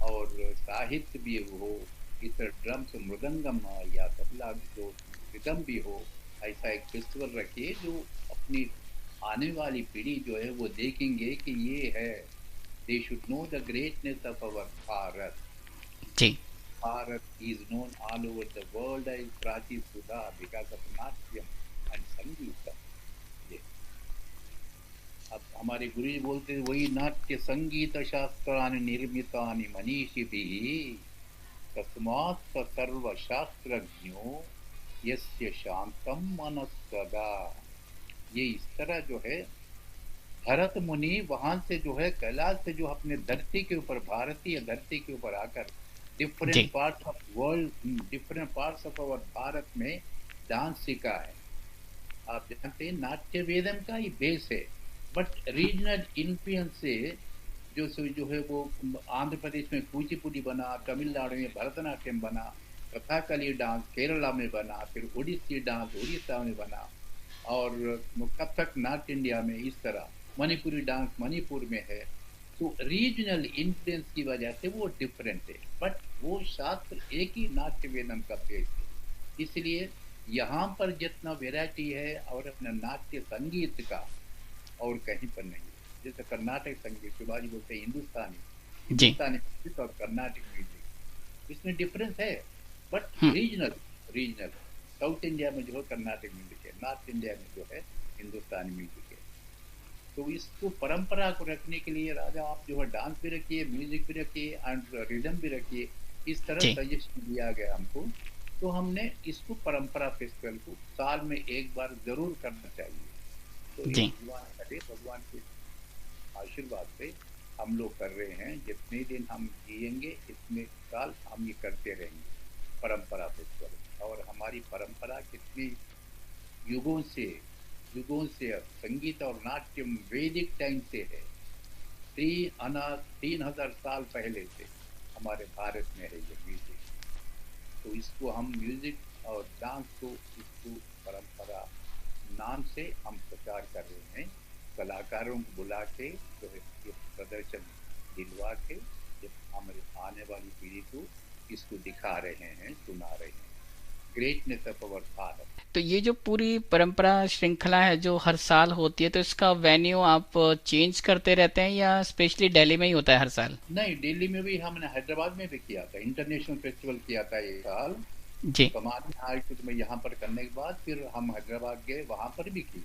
और साहित्य भी हो, इस ड्रम से मृदंगम या तबला जो रिदम भी हो, ऐसा एक फेस्टिवल रखिए जो अपनी आने वाली पीढ़ी जो है वो देखेंगे कि ये है, they should know the greatness of our Bharat. Ji. Bharat is known all over the world as Prachi Sudha because of Natyam and Sangeetam. अब हमारे गुरु जी बोलते वही नाट्य संगीत शास्त्रानि निर्मितानि मनीषिभिः तस्मात् सर्व शास्त्रज्ञो यस्य शांतम मनस्सदा। ये इस तरह जो है भरत मुनि वहां से जो है कैलाश से जो अपने धरती के ऊपर, भारतीय धरती के ऊपर आकर different parts of world, different parts of our Bharat में डांस सीखा है। आप जानते हैं नाट्य वेदम का ही बेस है, बट रीजनल इन्फ्लुएंस से जो है वो आंध्र प्रदेश में कुचिपुड़ी बना, तमिलनाडु में भरतनाट्यम बना, कथकली डांस केरला में बना, फिर ओडिसी डांस उड़ीसा में बना, और कथक नॉर्थ इंडिया में, इस तरह मणिपुरी डांस मणिपुर में है। तो रीजनल इन्फ्लुएंस की वजह से वो डिफरेंट है, बट वो शास्त्र एक ही नाट्य वेदम का पेश है। इसलिए यहाँ पर जितना वैरायटी है और अपना नाट्य संगीत का और कहीं पर नहीं। जैसे कर्नाटक संगीत शिवाजी बोलते हैं हिंदुस्तानी म्यूजिक और कर्नाटक म्यूजिक, इसमें डिफरेंस है, बट रीजनल साउथ इंडिया में जो है कर्नाटक म्यूजिक है, नॉर्थ इंडिया में जो है हिंदुस्तानी म्यूजिक है। तो इसको परंपरा को रखने के लिए राजा आप जो है डांस भी रखिए, म्यूजिक भी रखिए एंड रिदम भी रखिए, इस तरह जी सजेशन दिया गया हमको। तो हमने इसको परंपरा फेस्टिवल को साल में एक बार जरूर करना चाहिए। तो ये जी भगवान करे, भगवान के आशीर्वाद से हम लोग कर रहे हैं। जितने दिन हम जिएंगे इतने साल हम ये करते रहेंगे परंपरा फेस्टिवल। और हमारी परंपरा कितनी युगों से संगीत और नाट्यम वैदिक टाइम से है, 3000 साल पहले से हमारे भारत में है ये म्यूजिक। तो इसको हम म्यूजिक और डांस को, इसको परंपरा नाम से हम प्रचार कर रहे हैं। कलाकारों को बुला के जो है ये प्रदर्शन दिलवा के हमारे आने वाली पीढ़ी को इसको दिखा रहे हैं, सुना रहे हैं। Greatness of our Bharat. तो ये जो पूरी परंपरा श्रृंखला है जो हर साल होती है, तो इसका वेन्यू आप चेंज करते रहते हैं या स्पेशली दिल्ली में ही होता है हर साल? नहीं, दिल्ली में भी हमने, हैदराबाद में भी किया था, इंटरनेशनल फेस्टिवल किया था ये साल जी कमानी आर्ट में। यहाँ पर करने के बाद फिर हम हैदराबाद गए, वहाँ पर भी किए।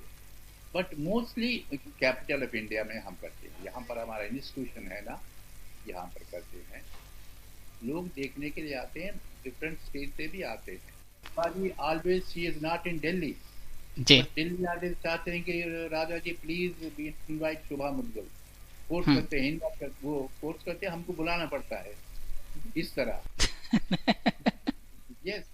But mostly capital of India में हम करते हैं। यहाँ पर हमारा इंस्टीट्यूशन है ना, यहाँ पर करते हैं। लोग देखने के लिए आते हैं, डिफरेंट स्टेट से भी आते हैं। Always she is not in Delhi, जी बट दिल्ली आते चाहते हैं कि Raja ji please invite Shubha Mudgal. Force करते हैं, वो फोर्स करते हैं, हमको बुलाना पड़ता है इस तरह। यस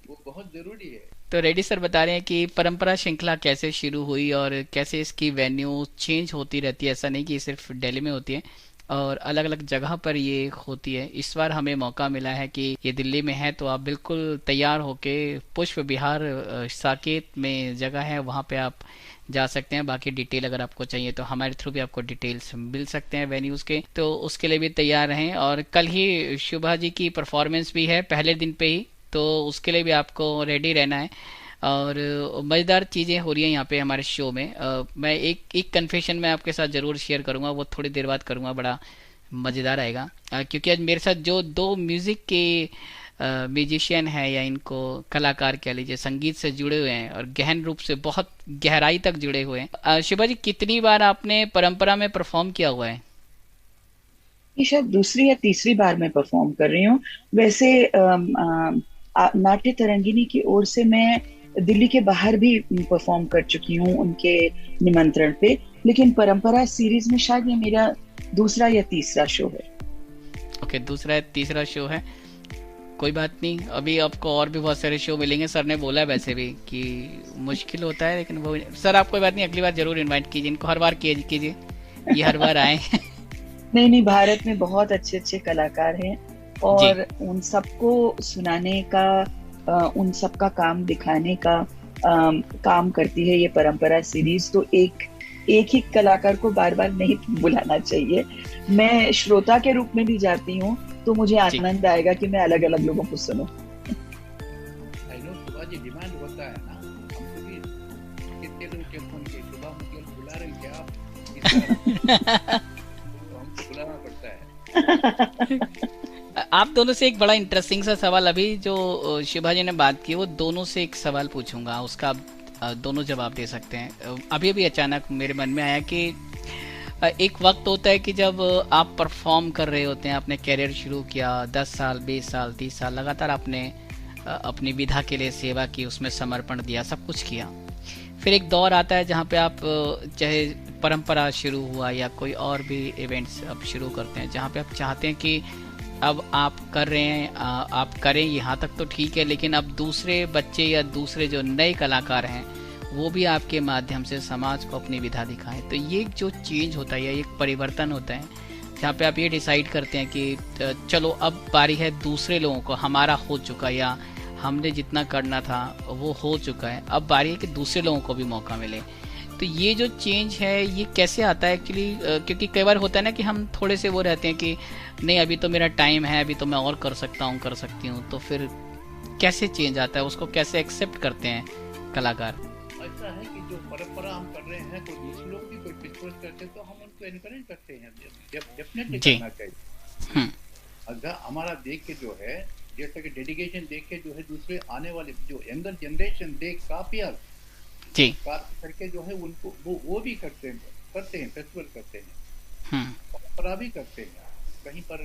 वो बहुत जरूरी है। तो रेड्डी सर बता रहे हैं कि परंपरा श्रृंखला कैसे शुरू हुई और कैसे इसकी वेन्यू चेंज होती रहती है। ऐसा नहीं कि सिर्फ दिल्ली में होती है और अलग अलग जगह पर ये होती है। इस बार हमें मौका मिला है कि ये दिल्ली में है, तो आप बिल्कुल तैयार होके पुष्प विहार साकेत में जगह है, वहाँ पे आप जा सकते हैं। बाकी डिटेल अगर आपको चाहिए तो हमारे थ्रू भी आपको डिटेल्स मिल सकते हैं वेन्यूज़ के, तो उसके लिए भी तैयार रहें। और कल ही शुभा जी की परफॉर्मेंस भी है पहले दिन पे ही, तो उसके लिए भी आपको रेडी रहना है। और मज़ेदार चीज़ें हो रही हैं यहाँ पे हमारे शो में। मैं एक कन्फेशन मैं आपके साथ ज़रूर शेयर करूँगा, वो थोड़ी देर बाद करूँगा, बड़ा मज़ेदार आएगा। क्योंकि आज मेरे साथ जो दो म्यूज़िक के म्यूजिशियन है या इनको कलाकार कह लीजिए, संगीत से जुड़े हुए हैं और गहन रूप से बहुत गहराई तक जुड़े हुए हैं। शिवा जी, कितनी बार आपने परंपरा में परफॉर्म किया हुआ है? ये शायद दूसरी या तीसरी बार मैं परफॉर्म कर रही हूँ। वैसे नाट्य तरंगिनी की ओर से मैं दिल्ली के बाहर भी परफॉर्म कर चुकी हूँ उनके निमंत्रण पे, लेकिन परंपरा सीरीज में शायद ये मेरा दूसरा या तीसरा शो है। ओके, दूसरा या तीसरा शो है, कोई बात नहीं। अभी आपको और भी बहुत सारे शो मिलेंगे। सर ने बोला है वैसे भी कि मुश्किल होता है, लेकिन वो सर आप कोई बात नहीं, अगली बार जरूर इनवाइट कीजिए इनको, हर बार कीजिए, ये हर बार आए। नहीं, भारत में बहुत अच्छे अच्छे कलाकार हैं और उन सबको सुनाने का, उन सबका काम दिखाने का काम करती है ये परंपरा सीरीज। तो एक ही कलाकार को बार बार नहीं बुलाना चाहिए। मैं श्रोता के रूप में भी जाती हूँ, तो मुझे आनंद आएगा कि मैं अलग अलग लोगों को सुनूं। डिमांड होता है ना, हमको भी कितने लोग टेलीफोन के सुबह मुझे बुला रहे हैं क्या आप, तो हमको बुलाना पड़ता है। आप दोनों से एक बड़ा इंटरेस्टिंग सा सवाल, अभी जो शिभा जी ने बात की, वो दोनों से एक सवाल पूछूंगा, उसका दोनों जवाब दे सकते हैं। अभी अभी अचानक मेरे मन में आया कि एक वक्त होता है कि जब आप परफॉर्म कर रहे होते हैं, आपने कैरियर शुरू किया, 10 साल 20 साल 30 साल लगातार आपने अपनी विधा के लिए सेवा की, उसमें समर्पण दिया, सब कुछ किया। फिर एक दौर आता है जहाँ पे आप चाहे परंपरा शुरू हुआ या कोई और भी इवेंट्स आप शुरू करते हैं, जहाँ पे आप चाहते हैं कि अब आप कर रहे हैं, आप करें, यहाँ तक तो ठीक है, लेकिन अब दूसरे बच्चे या दूसरे जो नए कलाकार हैं वो भी आपके माध्यम से समाज को अपनी विधा दिखाएं। तो ये जो चेंज होता है या एक परिवर्तन होता है, जहाँ पे आप ये डिसाइड करते हैं कि चलो अब बारी है दूसरे लोगों को, हमारा हो चुका या हमने जितना करना था वो हो चुका है, अब बारी है कि दूसरे लोगों को भी मौका मिले। तो ये जो चेंज है ये कैसे आता है एक्चुअली? क्योंकि कई बार होता है ना कि हम थोड़े से वो रहते हैं कि नहीं अभी तो मेरा टाइम है, अभी तो मैं और कर सकता हूँ, कर सकती हूँ। तो फिर कैसे चेंज आता है, उसको कैसे एक्सेप्ट करते हैं कलाकार? ऐसा है कि जो परंपरा हम कर रहे हैं, कोई दूसरे लोग भी कोई पिछड़ करते हैं तो हम उनको एनकरेज करते हैं, डेफिनेटली करना चाहिए। अगर हमारा देख के जो है जैसे कि डेडिकेशन देख के जो है दूसरे आने वाले जो यंगर जनरेशन देख काफी जी करके जो है उनको वो भी करते हैं फेस्टिवल करते हैं, हम्म परंपरा भी करते हैं। कहीं पर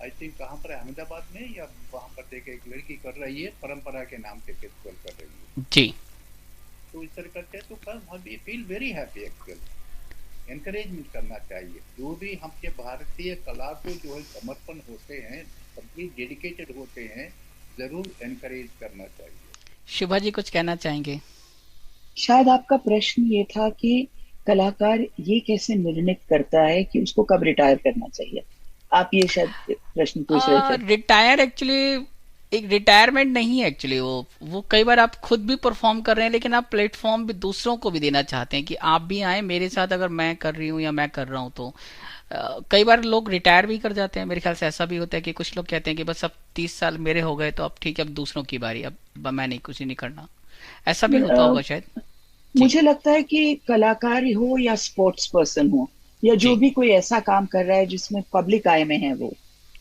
आई थिंक कहाँ पर है, अहमदाबाद में या वहाँ पर देखे एक लड़की कर रही है, परंपरा के नाम से फेस्टिवल कर रही है। जी तो इस तरह करते हैं तो कल we feel very happy actually. Encouragement करना चाहिए, जो भी हमके भारतीय कला को जो है समर्पण होते हैं, कंप्लीट डेडिकेटेड होते हैं, जरूर एनकरेज करना चाहिए। शुभा जी कुछ कहना चाहेंगे? शायद आपका प्रश्न ये था कि कलाकार ये कैसे निर्णय करता है कि उसको कब रिटायर करना चाहिए। आप ये शायद प्रश्न पूछ रहे थे। रिटायर एक्चुअली एक रिटायरमेंट नहीं है एक्चुअली, वो कई बार आप खुद भी परफॉर्म कर रहे हैं, लेकिन आप प्लेटफॉर्म भी दूसरों को भी देना चाहते हैं कि आप भी आए मेरे साथ, अगर मैं कर रही हूँ या मैं कर रहा हूँ तो कई बार लोग रिटायर भी कर जाते हैं। मेरे ख्याल से ऐसा भी होता है कि कुछ लोग कहते हैं कि बस अब 30 साल मेरे हो गए तो अब ठीक है, अब दूसरों की बारी, अब मैं नहीं कुछ नहीं करना। ऐसा भी होता होगा शायद। जी मुझे लगता है कि कलाकार हो या स्पोर्ट्स पर्सन हो या जो जी भी कोई ऐसा काम कर रहा है जिसमें पब्लिक आई में है वो,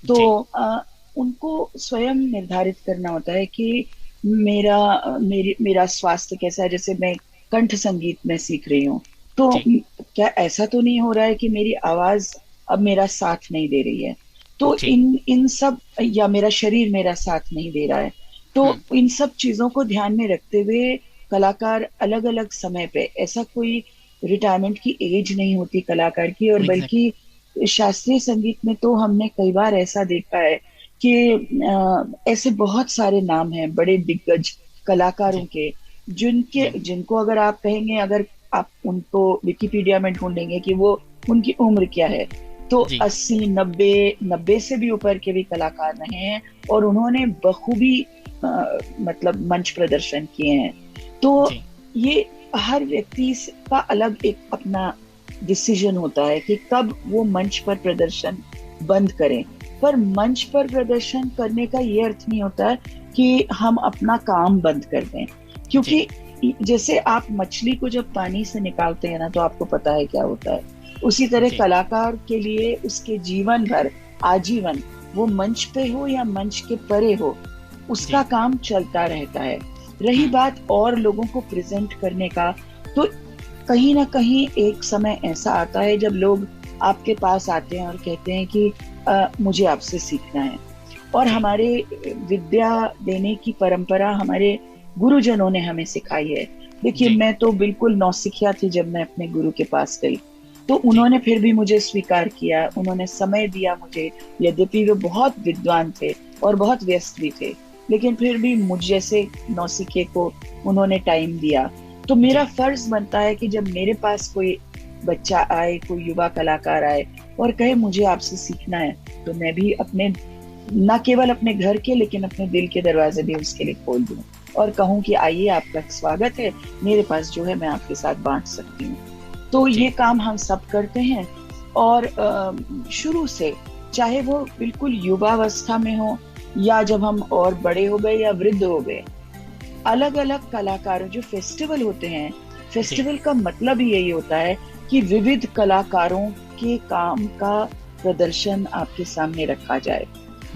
तो जी उनको स्वयं निर्धारित करना होता है कि मेरा स्वास्थ्य कैसा है। जैसे मैं कंठ संगीत में सीख रही हूँ, तो जी क्या ऐसा तो नहीं हो रहा है कि मेरी आवाज अब मेरा साथ नहीं दे रही है। तो जी इन सब, या मेरा शरीर मेरा साथ नहीं दे रहा है, तो हम्म इन सब चीजों को ध्यान में रखते हुए कलाकार अलग अलग समय पे, ऐसा कोई रिटायरमेंट की एज नहीं होती कलाकार की। और एग्जैक्ट बल्कि शास्त्रीय संगीत में तो हमने कई बार ऐसा देखा है कि ऐसे बहुत सारे नाम हैं बड़े दिग्गज कलाकारों जी के, जी जिनको अगर आप कहेंगे, अगर आप उनको विकिपीडिया में ढूंढेंगे कि वो उनकी उम्र क्या है, तो जी 80 90 से भी ऊपर के भी कलाकार रहे हैं और उन्होंने बखूबी मतलब मंच प्रदर्शन किए हैं। तो जी ये हर व्यक्ति का अलग एक अपना डिसीजन होता है कि कब वो मंच पर प्रदर्शन बंद करें। पर मंच पर प्रदर्शन करने का ये अर्थ नहीं होता है कि हम अपना काम बंद कर दें, जी क्योंकि जैसे आप मछली को जब पानी से निकालते हैं ना, तो आपको पता है क्या होता है। उसी तरह जी कलाकार के लिए उसके जीवन भर, आजीवन, वो मंच पे हो या मंच के परे हो, उसका जी काम चलता रहता है। रही हम्म बात और लोगों को प्रेजेंट करने का, तो कहीं ना कहीं एक समय ऐसा आता है जब लोग आपके पास आते हैं और कहते हैं कि मुझे आपसे सीखना है। और जी हमारे विद्या देने की परंपरा हमारे गुरुजनों ने हमें सिखाई है। देखिए, जी मैं तो बिल्कुल नौसिखिया थी जब मैं अपने गुरु के पास गई, तो जी उन्होंने फिर भी मुझे स्वीकार किया, उन्होंने समय दिया मुझे। यद्यपि वे बहुत विद्वान थे और बहुत व्यस्त भी थे, लेकिन फिर भी मुझ जैसे नौसिखिए को उन्होंने टाइम दिया। तो मेरा जी फर्ज बनता है कि जब मेरे पास कोई बच्चा आए, कोई युवा कलाकार आए और कहे मुझे आपसे सीखना है, तो मैं भी अपने, न केवल अपने घर के, लेकिन अपने दिल के दरवाजे भी उसके लिए खोल दूं और कहूं कि आइए, आपका स्वागत है, मेरे पास जो है मैं आपके साथ बांट सकती हूँ। तो जी ये काम हम सब करते हैं। और शुरू से, चाहे वो बिल्कुल युवावस्था में हो या जब हम और बड़े हो गए या वृद्ध हो गए, अलग अलग कलाकारों, जो फेस्टिवल होते हैं, जी फेस्टिवल का मतलब ही यही होता है कि विविध कलाकारों के काम का प्रदर्शन आपके सामने रखा जाए।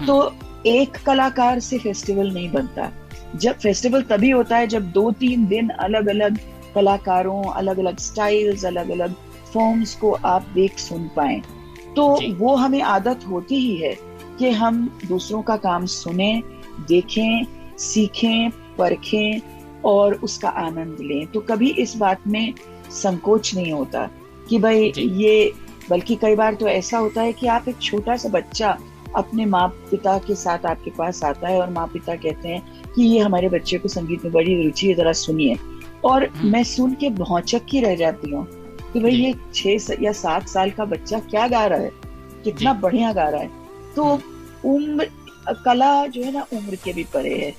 तो एक कलाकार से फेस्टिवल नहीं बनता। जब फेस्टिवल तभी होता है जब 2-3 दिन अलग अलग कलाकारों, अलग अलग स्टाइल्स, अलग अलग फॉर्म्स को आप देख सुन पाए। तो जी वो हमें आदत होती ही है कि हम दूसरों का काम सुने, देखें, सीखें, परखें और उसका आनंद लें। तो कभी इस बात में संकोच नहीं होता कि भाई जी ये, बल्कि कई बार तो ऐसा होता है कि आप एक छोटा सा बच्चा अपने माँ पिता के साथ आपके पास आता है और माँ पिता कहते हैं कि ये हमारे बच्चे को संगीत में बड़ी रुचि है, जरा सुनिए। और मैं सुन के भौचक ही रह जाती हूँ कि भाई जी ये 6 या 7 साल का बच्चा क्या गा रहा है, कितना जी बढ़िया गा रहा है। तो उम्र, कला जो है ना, उम्र के भी परे है,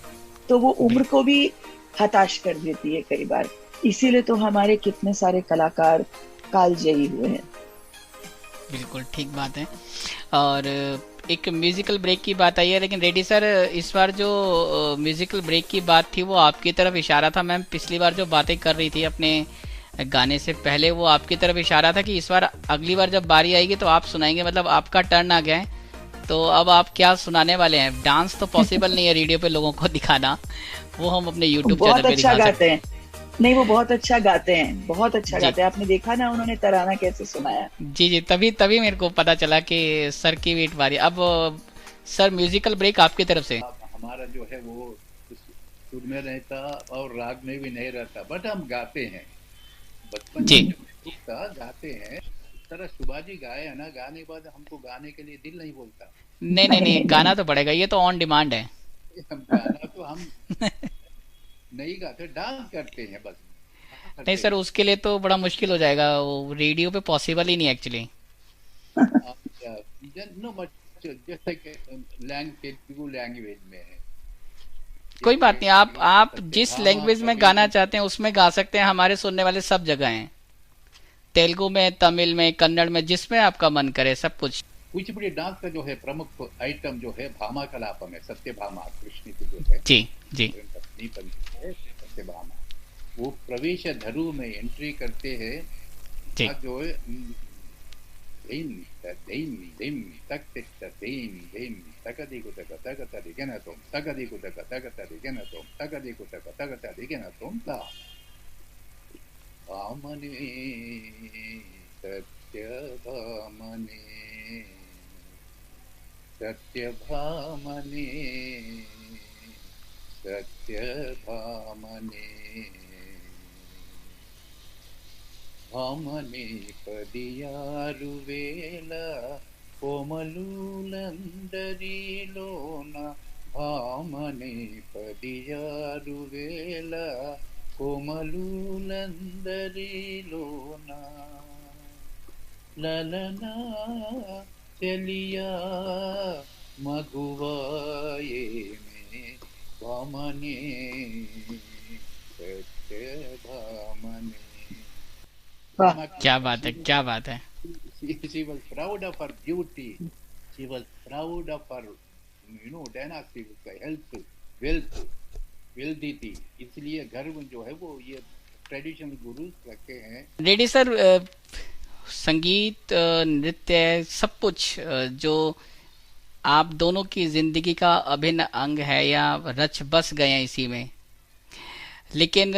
तो वो उम्र बिल्कुल को भी हताश कर देती है कई बार। इसीलिए तो हमारे कितने सारे कलाकार कालजयी हुए हैं। बिल्कुल ठीक बात है। और एक म्यूजिकल ब्रेक की बात आई है, लेकिन रेड्डी सर इस बार जो म्यूजिकल ब्रेक की बात थी वो आपकी तरफ इशारा था। मैम पिछली बार जो बातें कर रही थी अपने गाने से पहले, वो आपकी तरफ इशारा था कि इस बार अगली बार जब बारी आएगी तो आप सुनाएंगे, मतलब आपका टर्न आ गया है। तो अब आप क्या सुनाने वाले हैं? डांस तो पॉसिबल नहीं है रेडियो पे लोगों को दिखाना, वो हम अपने यूट्यूब चैनल बहुत पे अच्छा दिखा सकते गाते हैं। नहीं, वो बहुत अच्छा गाते हैं, बहुत अच्छा हैं। जी गाते हैं। आपने देखा ना उन्होंने तराना कैसे सुनाया। जी जी, तभी तभी मेरे को पता चला कि सर की वेट वारी। अब सर म्यूजिकल ब्रेक आपकी तरफ से। अब हमारा जो है वो सुर में रहता और राग में भी नहीं रहता, बट हम गाते हैं। बचपन जी। से जो शौक था, गाते हैं। इस तरह सुभाजी गाए है ना, गाने के बाद हमको गाने के लिए दिल नहीं बोलता। नहीं नहीं नहीं, नहीं गाना नहीं। तो पड़ेगा, ये तो ऑन डिमांड है। हम गाना तो हम नहीं गाते, डांस करते हैं बस। हाँ, नहीं करते सर, हैं। उसके लिए तो बड़ा मुश्किल हो जाएगा, वो रेडियो पे पॉसिबल ही नहीं एक्चुअली। नो मच, जैसे कि तेलुगु लैंग्वेज में है, कोई जैसे बात नहीं, आप सत्य जिस भामा लैंग्वेज में कवि। गाना चाहते हैं उसमें गा सकते हैं, हमारे सुनने वाले सब जगह हैं। तेलुगु में, तमिल में, कन्नड़ में, जिसमें आपका मन करे सब कुछ। कुचिपुड़ी डांस का जो है प्रमुख आइटम जो है भामा कलापम है। सत्य भामा कृष्ण की जो है जी जी पत्नी बनती है सत्य भामा, वो प्रवेश धरु में एंट्री करते हैं। जी जो है धैमी धैमी धैमी तक धैमी धैमी तकदी को तक तकता दिखे न तुम तकदी को तक तकता दिखे न तुम तकदी को तक तकता दिखे न तुम ता भामने सत्य भामने सत्य भामने सत्य भामने भामने पदियारु वेल कोमलूलंदरिलोन भामने पदियारु वेल कोमलूलंदरिलोन ललना चलिया मगुवाए में भामने सत्य भामने। वाह। क्या बात है, क्या बात है। She was proud of her beauty. She was proud of her, dynasty, health, wealth, wealthy थी। इसलिए घर में जो है वो ये ट्रेडिशनल गुरु रखे हैं। रेडी सर, संगीत, नृत्य, सब कुछ जो आप दोनों की जिंदगी का अभिन्न अंग है, या रच बस गए हैं इसी में। लेकिन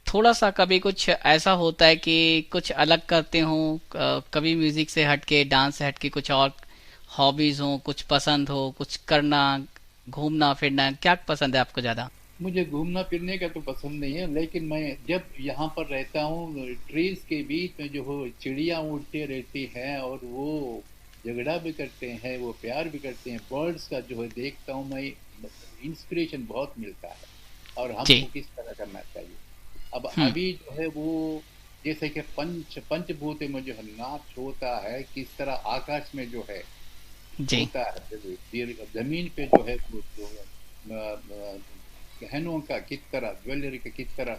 थोड़ा सा कभी कुछ ऐसा होता है कि कुछ अलग करते हो, कभी म्यूजिक से हटके, डांस से हटके कुछ और हॉबीज हो, कुछ पसंद हो, कुछ करना, घूमना फिरना, क्या पसंद है आपको ज्यादा? मुझे घूमना फिरने का तो पसंद नहीं है, लेकिन मैं जब यहाँ पर रहता हूँ, ट्रीज के बीच में जो हो चिड़िया उड़ती रहती हैं और वो झगड़ा भी करते हैं, वो प्यार भी करते हैं, बर्ड्स का जो है देखता हूँ मैं, इंस्पिरेशन बहुत मिलता है और जी। हमको किस तरह करना चाहिए। अब हम्म। अभी जो है वो जैसे कि पंचभूत में जो है नाच होता है, किस तरह आकाश में जो है जी होता है, जमीन पे जो है वो जो गहनों का किस तरह, ज्वेलरी का किस तरह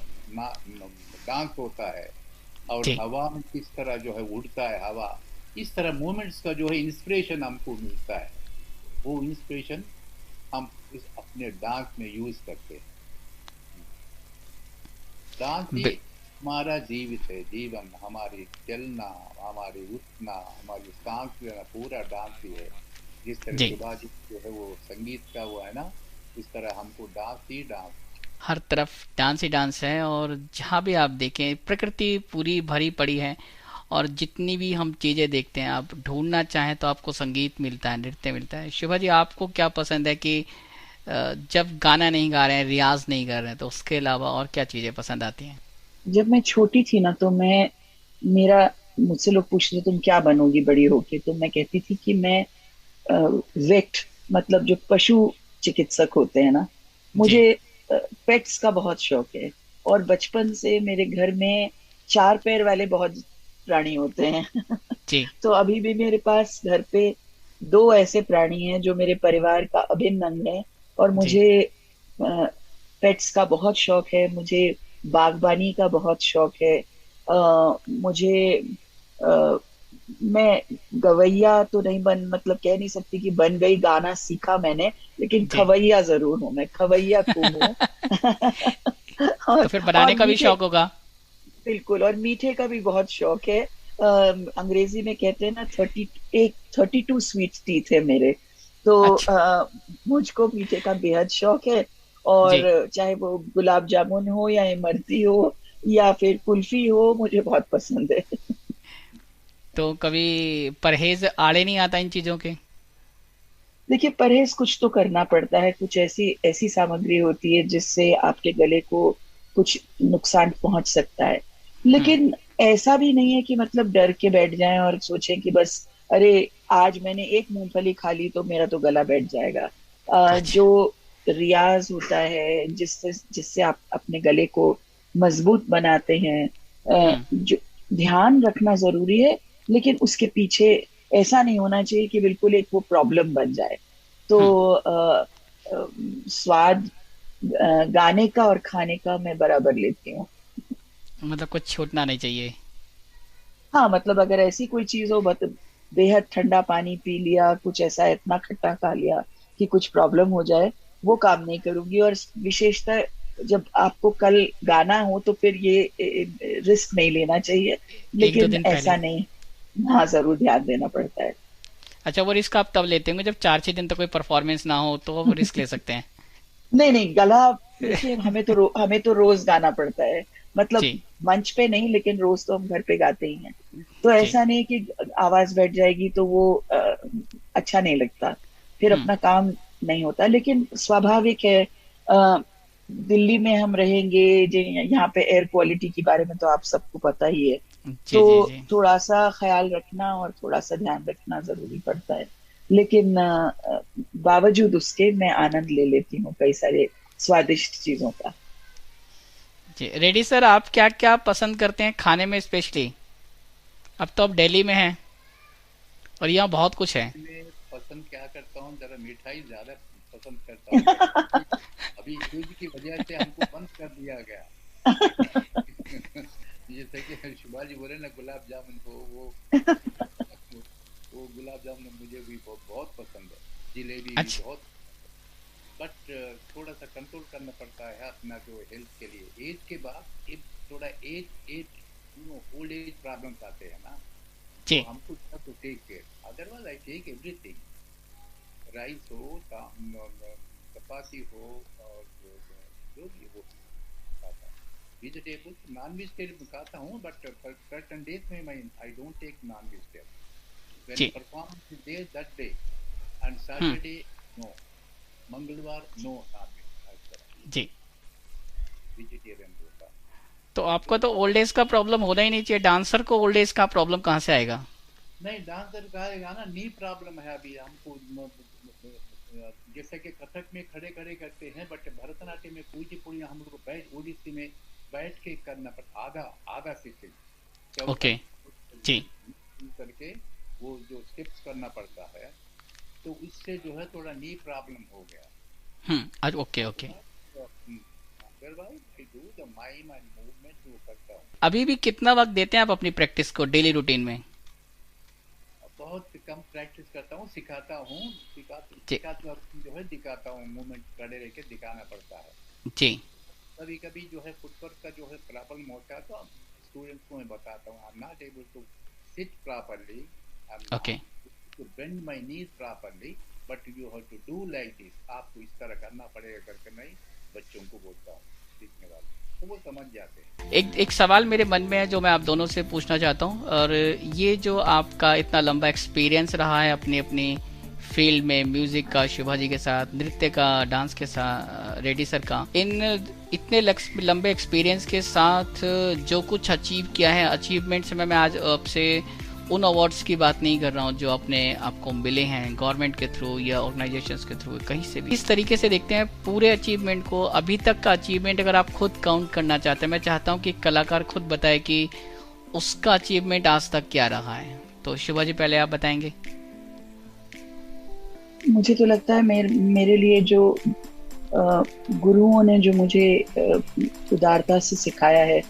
डांस होता है, और जी हवा में किस तरह जो है उड़ता है हवा, इस तरह मोमेंट्स का जो है इंस्पिरेशन हमको मिलता है। वो इंस्पिरेशन हम अपने डांस में यूज करते हैं। डांस ही हमारा जीवित है, जीवन, हमारी चलना, हमारी उठना, हमारी सांस लेना, पूरा डांस ही है। जिस तरह जी। शिवाजी जो है वो संगीत का वो है ना, इस तरह हमको डांस ही डांस। हर तरफ डांस ही डांस है, और जहाँ भी आप देखें प्रकृति पूरी भरी पड़ी है, और जितनी भी हम चीजें देखते हैं, आप ढूंढना चाहें तो आपको संगीत मिलता है, नृत्य मिलता है। शुभा जी, आपको क्या पसंद है कि जब गाना नहीं गा रहे हैं, रियाज नहीं कर रहे हैं, तो उसके अलावा और क्या चीजें पसंद आती हैं? जब मैं छोटी थी ना, तो मेरा मुझसे लोग पूछते तुम क्या बनोगी बड़ी होके, तो मैं कहती थी कि मैं वेट, मतलब जो पशु चिकित्सक होते हैं ना, जी मुझे पेट्स का बहुत शौक है। और बचपन से मेरे घर में 4 पैर वाले बहुत प्राणी होते हैं। जी तो अभी भी मेरे पास घर पे 2 ऐसे प्राणी हैं जो मेरे परिवार का अभिन्न अंग है। और जी मुझे पेट्स का बहुत शौक है, मुझे बागबानी का बहुत शौक है। मुझे अ, मैं गवैया तो नहीं मतलब कह नहीं सकती कि बन गई, गाना सीखा मैंने, लेकिन जी। खवैया जरूर हूँ, मैं खवैया खूब हूँ। तो और फिर और बनाने का भी मीठे, शौक होगा? बिल्कुल, और मीठे का भी बहुत शौक है। अंग्रेजी में कहते हैं ना 32 स्वीट टीथ है मेरे। तो अच्छा। मुझको मीठे का बेहद शौक है। जी। और चाहे वो गुलाब जामुन हो या इमरती हो या फिर कुल्फी हो, मुझे बहुत पसंद है। तो कभी परहेज आड़े नहीं आता इन चीजों के? देखिए, परहेज कुछ तो करना पड़ता है। कुछ ऐसी ऐसी सामग्री होती है जिससे आपके गले को कुछ नुकसान पहुंच सकता है। हम्म। लेकिन ऐसा भी नहीं है कि मतलब डर के बैठ जाएं और सोचें कि बस अरे आज मैंने एक मूंगफली खा ली तो मेरा तो गला बैठ जाएगा। अच्छा। जो रियाज होता है जिससे जिससे आप अपने गले को मजबूत बनाते हैं, हम्म। जो ध्यान रखना जरूरी है। लेकिन उसके पीछे ऐसा नहीं होना चाहिए कि बिल्कुल एक वो प्रॉब्लम बन जाए। तो हम्म। स्वाद गाने का और खाने का मैं बराबर लेती हूँ। मतलब कुछ छूटना नहीं चाहिए। हाँ, मतलब अगर ऐसी कोई चीज हो, बेहद ठंडा पानी पी लिया, कुछ ऐसा इतना खट्टा खा लिया कि कुछ प्रॉब्लम हो जाए, वो काम नहीं करूंगी। और विशेषतः जब आपको कल गाना हो तो फिर ये रिस्क नहीं लेना चाहिए। एक दो लेकिन दिन ऐसा पहले। नहीं। हाँ, जरूर ध्यान देना पड़ता है। अच्छा, वो रिस्क आप तब लेते होंगे जब 4-6 दिन तक कोई परफॉर्मेंस ना हो, तो वो रिस्क ले सकते हैं। नहीं नहीं, गला। देखिए, हमें तो रोज गाना पड़ता है। मतलब जी। मंच पे नहीं, लेकिन रोज तो हम घर पे गाते ही हैं। तो जी। ऐसा नहीं कि आवाज बैठ जाएगी तो वो अच्छा नहीं लगता, फिर हम्म। अपना काम नहीं होता। लेकिन स्वाभाविक है, दिल्ली में हम रहेंगे, यहाँ पे एयर क्वालिटी के बारे में तो आप सबको पता ही है। जी। तो जी। जी। थोड़ा सा ख्याल रखना और थोड़ा सा ध्यान रखना जरूरी पड़ता है। लेकिन बावजूद उसके मैं आनंद ले लेती हूँ कई सारे स्वादिष्ट चीजों का। जी, रेडी सर, आप क्या क्या पसंद करते हैं खाने में स्पेशली? अब तो आप दिल्ली में हैं और यहाँ बहुत कुछ है। मैं पसंद क्या करता हूँ, जरा मिठाई ज्यादा पसंद करता हूँ। बट अभी अभी यूज की वजह से हमको बंद कर दिया गया। जैसे कि शिवा जी बोले ना, गुलाब जामुन को वो गुलाब जामुन मुझे भी बहुत पसंद है। जिलेबी भी अच्छा। बहुत। बट थोड़ा सा कंट्रोल करना पड़ता है अपना जो हेल्थ के लिए। एज के बाद एक थोड़ा age age old age problems आते हैं ना, तो जी। हमको to take care. Otherwise I take everything. Rice हो, चपाती हो, और जो भी वो खाता। वेजिटेबल्स, नॉन वेजिटेरियन खाता हूँ, बट सर्टन डेज में मैं I don't take non vegetable. When जी। Performance is there that day, and hmm. Saturday no, मंगलवार नो नॉन वेज, इस तरह जी। वेजिटेरियन होता। तो आपको तो तो ओल्ड एज का प्रॉब्लम होना ही नहीं चाहिए। डांसर को ओल्ड एज का प्रॉब्लम कहाँ से आएगा? नहीं, डांसर कहेगा ना, नी प्रॉब्लम है अभी हमको। जैसे कि कथक में खड़े खड़े करते हैं, बट भरतनाट्यम में कुचिपुड़ी हम लोग को बैठ, ओडिसी में बैठ के करना पड़ता। आधा आधा सीटिंग, ओके। चौकट जी। करके वो जो स्टेप्स करना पड़ता है। तो उससे जो है थोड़ा नी प्रॉब्लम हो गया। अच्छा, okay okay. Otherwise I do the mime and movement वो करता हूँ। अभी भी कितना वक्त देते हैं आप अपनी प्रैक्टिस को डेली रूटीन में? बहुत कम प्रैक्टिस करता हूँ, सिखाता हूँ। जी। सिखाता जो है दिखाता हूँ, मूवमेंट खड़े रह के दिखाना पड़ता है। जी। कभी कभी जो है फुटवर्क का जो है प्रॉब्लम होता है, तो स्टूडेंट्स को मैं बताता हूँ, I am not able to sit properly, I am okay. Not to bend my knees properly, but you have to do like this. आपको इस तरह करना पड़ेगा करके मैं बच्चों को बोलता हूँ, सीखने वाले, तो वो समझ जाते हैं। एक एक सवाल मेरे मन में है जो मैं आप दोनों से पूछना चाहता हूँ। और ये जो आपका इतना लंबा एक्सपीरियंस रहा है अपनी अपनी फील्ड में, म्यूजिक का शिवा जी के साथ, नृत्य का, डांस के साथ रेड्डी सर का, इन इतने लंबे एक्सपीरियंस के साथ जो कुछ अचीव किया है, अचीवमेंट से मैं आज आपसे उन अवार्ड्स की बात नहीं कर रहा हूँ जो अपने आपको मिले हैं गवर्नमेंट के थ्रू या ऑर्गेनाइजेशंस के थ्रू, कहीं से भी। इस तरीके से देखते हैं पूरे अचीवमेंट को, अभी तक का अचीवमेंट अगर आप खुद काउंट करना चाहते हैं। मैं चाहता हूँ कि कलाकार खुद बताए कि उसका अचीवमेंट आज तक क्या रहा है। तो शिवा जी, पहले आप बताएंगे। मुझे तो लगता है मेरे लिए जो गुरुओं ने जो मुझे उदारता से सिखाया है,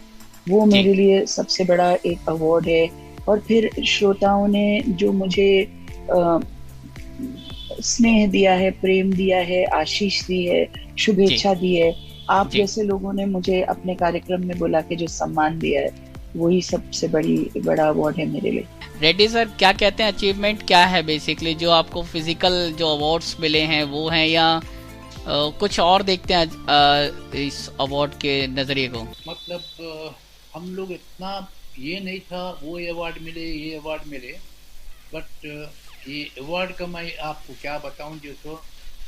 वो जी। मेरे लिए सबसे बड़ा एक अवार्ड है। और फिर श्रोताओं ने जो मुझे अ, स्नेह दिया है, प्रेम दिया है, आशीष दी है, जी। शुभेच्छा दी है। आप जी। जैसे लोगों ने मुझे अपने कार्यक्रम में बुला के जो सम्मान दिया है, वही सबसे बड़ा अवार्ड है मेरे लिए। रेड्डी सर, क्या कहते हैं अचीवमेंट क्या है बेसिकली जो आपको फिजिकल जो अवार्ड्स मिले हैं वो हैं, या कुछ और देखते हैं इस अवार्ड के नजरिए को? मतलब हम लोग इतना ये नहीं था वो अवार्ड मिले ये अवार्ड मिले, बट ये अवार्ड का मैं आपको क्या बताऊं, जो तो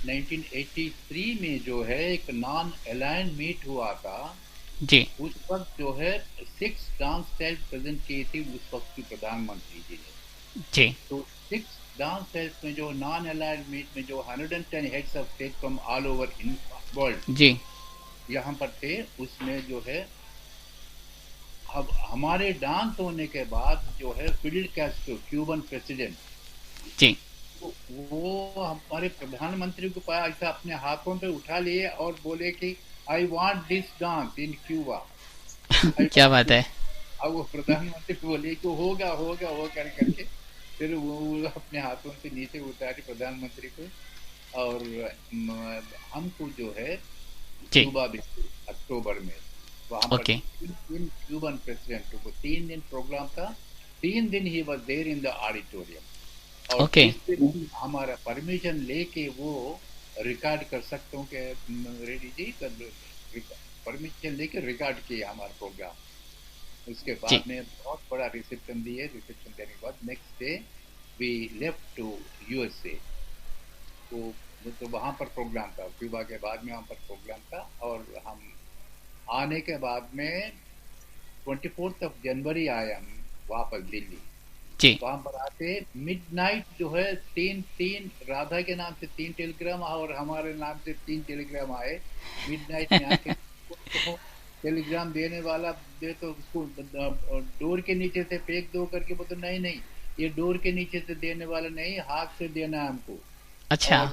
1983 में जो है एक नॉन अलाइन मीट हुआ था जी। उस वक्त जो है 6 डांस स्टाइल प्रेजेंट किए थे उस वक्त की प्रधानमंत्री जी ने। जी। तो 6 डांस स्टाइल्स में जो नॉन अलाइड मीट में जो 110 heads of state from all over in world जी यहाँ पर थे, उसमें जो है अब हमारे डांस होने के बाद जो है फिडेल कैस्ट्रो क्यूबन प्रेसिडेंट जी तो वो हमारे प्रधानमंत्री को पाया ऐसा अपने हाथों पे उठा लिए और बोले कि I want this dance in Cuba. क्या बात है। अब वो प्रधानमंत्री बोले कि होगा होगा वो करके फिर वो अपने हाथों से नीचे उतारे प्रधानमंत्री को, और हमको जो है क्यूबा भी अक्टूबर में वहां पर क्यूबन प्रेसिडेंट वो 3 दिन प्रोग्राम था, 3 दिन ही was there in the auditorium, और हमारा परमिशन लेके वो रिकॉर्ड कर सकते हो कि रेड्डी जी परमिशन लेके रिकॉर्ड किए हमारा प्रोग्राम। उसके बाद में बहुत बड़ा रिसेप्शन दिए, रिसेप्शन देने के बाद next day we left to USA. तो वहाँ पर प्रोग्राम था, क्यूबा के बाद में वहाँ पर प्रोग्राम था, और हम आने के बाद में 24 जनवरी आए हम वापस दिल्ली। वहाँ पर आते मिडनाइट जो है 3 राधा के नाम से 3 टेलीग्राम और हमारे नाम से 3 टेलीग्राम आए मिडनाइट में आके। टेलीग्राम देने वाला दे तो उसको डोर के नीचे से फेंक दो करके बोलते नहीं ये डोर के नीचे से देने वाला नहीं, हाथ से देना है हमको। अच्छा।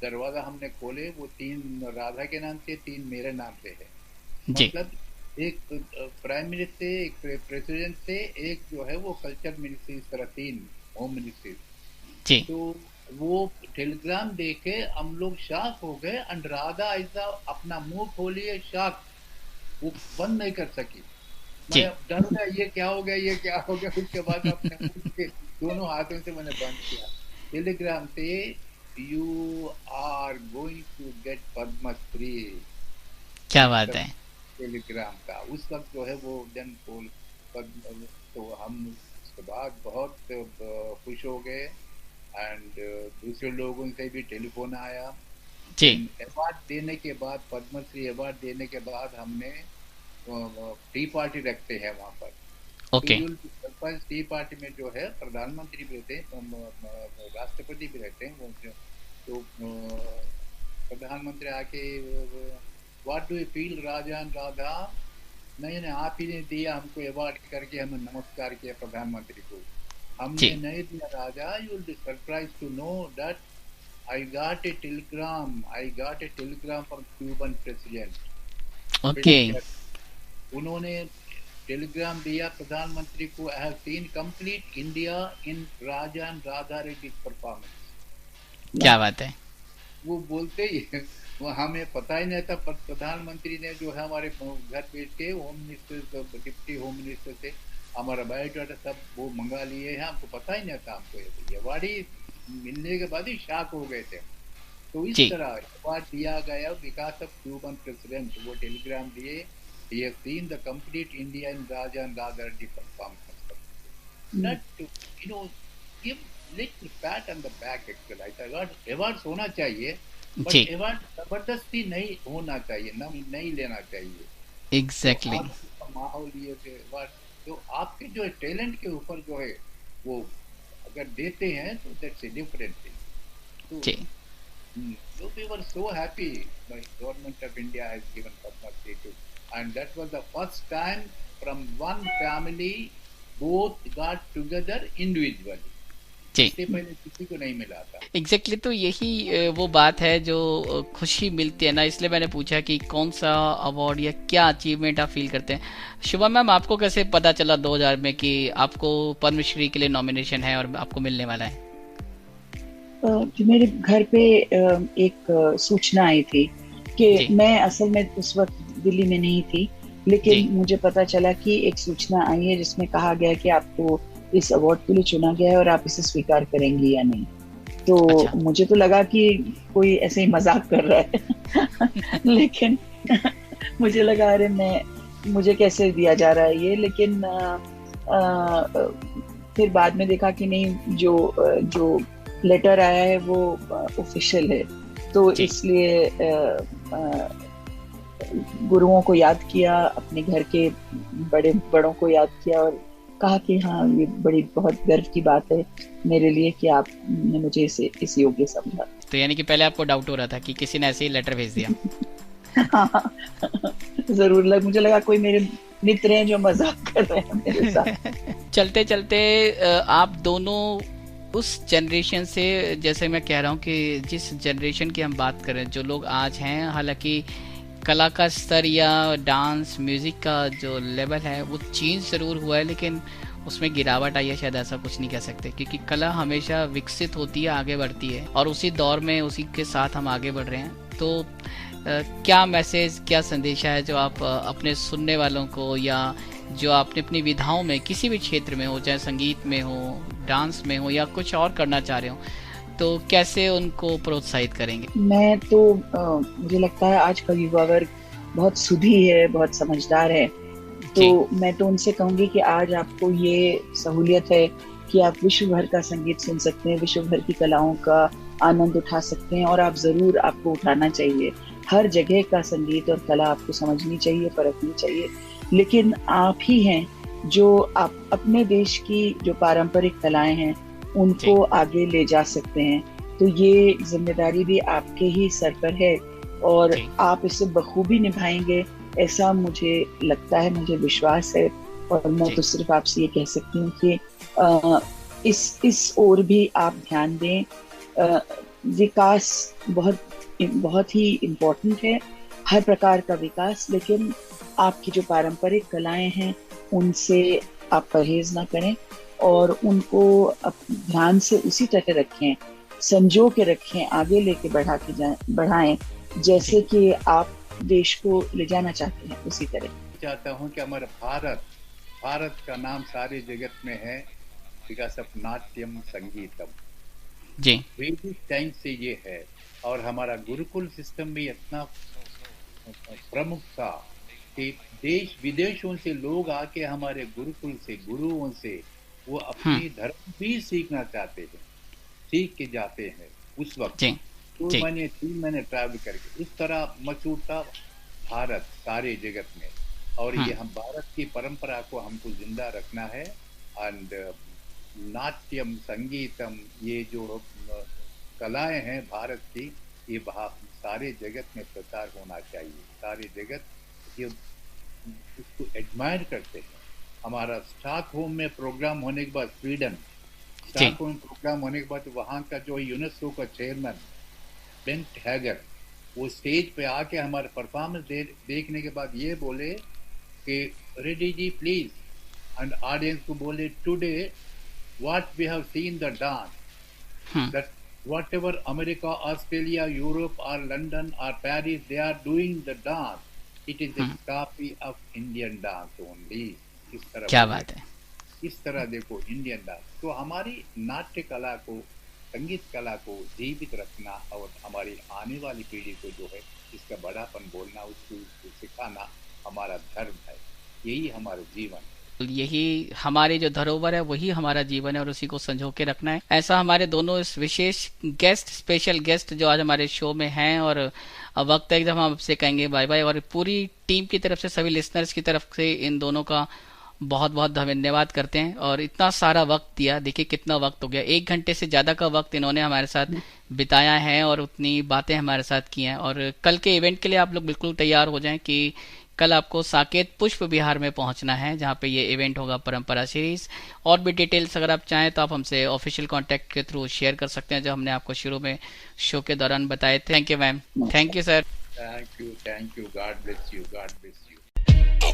दरवाजा हमने खोले, वो 3 राधा के नाम से 3 मेरे नाम से है। मतलब एक प्राइम मिनिस्टर से, एक प्रेसिडेंट से, एक जो है वो कल्चर मिनिस्ट्री, इस तरह 3 होम मिनिस्ट्री। तो वो टेलीग्राम देखे हम लोग शॉक हो गए, एंड राधा ऐसा अपना मुंह खोलिए शॉक, वो बंद नहीं कर सकी। मैं डर गया ये क्या हो गया ये क्या हो गया। उसके बाद अपने मुंह के दोनों हाथों से मैंने बंद किया। टेलीग्राम से you are going to get Padmashri. क्या बात है। टेलीग्राम का उस वक्त जो है वो जन पोल, तो हम उसके बाद बहुत खुश हो गए, एंड दूसरे लोगों से भी टेलीफोन आया। अवार्ड देने के बाद, पद्मश्री अवार्ड देने के बाद हमने टी पार्टी रखते हैं वहाँ पर। टी पार्टी में जो है प्रधानमंत्री भी रहते हैं, राष्ट्रपति भी रहते हैं। वो तो प्रधानमंत्री आके what do you feel Raja and Radha, नहीं आप ही ने दिया हमको अवार्ड करके, हमें नमस्कार किया प्रधानमंत्री को, हमने नहीं दिया Raja. You will be surprise to know that I got a telegram from Cuban president. Okay. उन्होंने टेलीग्राम दिया प्रधानमंत्री को, I have seen complete India in Raja and Radha Reddy performance. क्या बात है। वो बोलते ही वो हमें पता ही नहीं था, पर प्रधानमंत्री ने जो है हमारे घर भेज के home minister, deputy home minister से हमारा बायोडाटा सब वो मंगा लिए हैं। हमको पता ही नहीं था, हमको अवार्ड ही मिलने के बाद ही शॉक हो गए थे। तो इस तरह अवार्ड दिया गया बिकॉज ऑफ क्यूबन प्रेसिडेंट। वो टेलीग्राम दिए, he has seen the complete India in Raja and Radha Reddy performance. Not to, give little pat on the back actually. I thought awards होना चाहिए, but award जबरदस्ती नहीं होना चाहिए, नहीं लेना चाहिए। Exactly. तो माहौल ये अवार्ड तो आपके जो टैलेंट के ऊपर जो है वो अगर देते हैं तो that's a different thing. So we were so happy. The government of India has given Padma Shri to. And that was the first time from one family both got together individually. इससे पहले किसी को नहीं मिला था। Exactly, तो यही वो बात है जो खुशी मिलती है ना, इसलिए मैंने पूछा कि कौन सा अवार्ड या क्या अचीवमेंट आप फील करते हैं। शुभा मैम, आपको कैसे पता चला 2000 में कि आपको पद्मश्री के लिए नॉमिनेशन है और आपको मिलने वाला है? मेरे घर पे एक सूचना आई थी कि मैं असल में उस वक्त दिल्ली में नहीं थी, लेकिन मुझे पता चला कि एक सूचना आई है जिसमें कहा गया कि आपको इस अवार्ड के लिए चुना गया है और आप इसे स्वीकार करेंगी या नहीं। तो अच्छा। मुझे तो लगा कि कोई ऐसे ही मजाक कर रहा है लेकिन मुझे लगा अरे मुझे कैसे दिया जा रहा है ये। लेकिन फिर बाद में देखा कि नहीं, जो लेटर आया है वो ऑफिशियल है। तो इसलिए गुरुओं को याद किया, अपने घर के बड़ों को याद किया और कहा कि हाँ, ये बहुत गर्व की बात है मेरे लिए कि आपने मुझे इस योग्य समझा। तो यानी कि पहले आपको डाउट हो रहा था कि किसी ने ऐसे ही लेटर भेज दिया? हाँ, जरूर मुझे लगा कोई मेरे मित्र हैं जो मजाक कर रहे हैं मेरे साथ। चलते चलते आप दोनों उस जनरेशन से, जैसे मैं कह रहा हूँ कि जिस जनरेशन की हम बात कर रहे हैं, जो लोग आज हैं, हालांकि कला का स्तर या डांस म्यूजिक का जो लेवल है वो चेंज जरूर हुआ है, लेकिन उसमें गिरावट आई है, शायद ऐसा कुछ नहीं कह सकते, क्योंकि कला हमेशा विकसित होती है, आगे बढ़ती है, और उसी दौर में उसी के साथ हम आगे बढ़ रहे हैं। तो क्या मैसेज, क्या संदेशा है जो आप अपने सुनने वालों को, या जो आपने अपनी विधाओं में किसी भी क्षेत्र में हो, चाहे संगीत में हो, डांस में हो, या कुछ और करना चाह रहे हो, तो कैसे उनको प्रोत्साहित करेंगे? मैं तो मुझे लगता है आज का युवा वर्ग बहुत सुधी है, बहुत समझदार है। तो मैं तो उनसे कहूंगी कि आज आपको ये सहूलियत है कि आप विश्व भर का संगीत सुन सकते हैं, विश्व भर की कलाओं का आनंद उठा सकते हैं, और आप जरूर, आपको उठाना चाहिए। हर जगह का संगीत और कला आपको समझनी चाहिए, परखनी चाहिए। लेकिन आप ही हैं जो आप अपने देश की जो पारंपरिक कलाएं हैं उनको आगे ले जा सकते हैं। तो ये जिम्मेदारी भी आपके ही सर पर है और आप इसे बखूबी निभाएंगे, ऐसा मुझे लगता है, मुझे विश्वास है। और मैं तो सिर्फ आपसे ये कह सकती हूँ कि इस ओर भी आप ध्यान दें। विकास बहुत ही इम्पोर्टेंट है, हर प्रकार का विकास, लेकिन आपकी जो पारंपरिक कलाएं हैं उनसे आप परहेज ना करें और उनको ध्यान से उसी तरह रखें, संजो के रखें, आगे लेके बढ़ाएं जैसे कि आप देश को ले जाना चाहते हैं, उसी तरह। चाहता हूँ कि हमारा भारत का नाम सारे जगत में है बिकॉज ऑफ नाट्यम संगीतम जी। वैदिक टाइम से ये है, और हमारा गुरुकुल सिस्टम भी इतना प्रमुख था कि देश विदेशों से लोग आके हमारे गुरुकुल से, गुरुओं से वो अपनी धर्म भी सीखना चाहते हैं, सीख के जाते हैं उस वक्त। 2 महीने 3 महीने ट्रैवल करके इस तरह मशहूर भारत सारे जगत में। और ये हम भारत की परंपरा को हमको जिंदा रखना है। एंड नाट्यम संगीतम, ये जो कलाएं हैं भारत की, ये सारे जगत में प्रचार होना चाहिए। सारे जगत ये इसको एडमायर करते हैं। हमारा स्टॉकहोम में प्रोग्राम होने के बाद, स्वीडन स्टॉकहोम प्रोग्राम होने के बाद, वहाँ का जो यूनेस्को का चेयरमैन बेंट हैगर, वो स्टेज पे आके हमारे परफॉर्मेंस देखने के बाद ये बोले कि Reddy ji please, and audience को बोले, today what we have seen the dance, that whatever America, Australia, Europe or London or Paris, they are doing the dance, it is a copy of Indian dance only। इस तरह क्या बात है, इस तरह देखो इंडियन डांस। तो हमारी नाट्य कला को, संगीत कला को जीवित रखना और हमारी आने वाली पीढ़ी को जो है इसका बड़ापन बोलना, उसको सिखाना हमारा धर्म है, यही हमारा जीवन है। यही हमारी जो धरोहर है वही हमारा जीवन है और उसी को संजो के रखना है। ऐसा हमारे दोनों इस विशेष गेस्ट, स्पेशल गेस्ट जो आज हमारे शो में हैं, और वक्त है एकदम हम आपसे कहेंगे बाय बाय। और पूरी टीम की तरफ से, सभी लिसनर्स की तरफ से इन दोनों का बहुत बहुत धन्यवाद करते हैं। और इतना सारा वक्त दिया, देखिए कितना वक्त हो गया, 1 घंटे से ज्यादा का वक्त इन्होंने हमारे साथ बिताया है और उतनी बातें हमारे साथ की हैं। और कल के इवेंट के लिए आप लोग बिल्कुल तैयार हो जाएं कि कल आपको साकेत पुष्प विहार में पहुंचना है, जहां पे ये इवेंट होगा, परंपरा सीरीज। और भी डिटेल्स अगर आप चाहें तो आप हमसे ऑफिशियल कांटेक्ट के थ्रू शेयर कर सकते हैं, जो हमने आपको शुरू में शो के दौरान बताए थे। Thank you ma'am, thank you sir, thank you, God bless you, God bless you.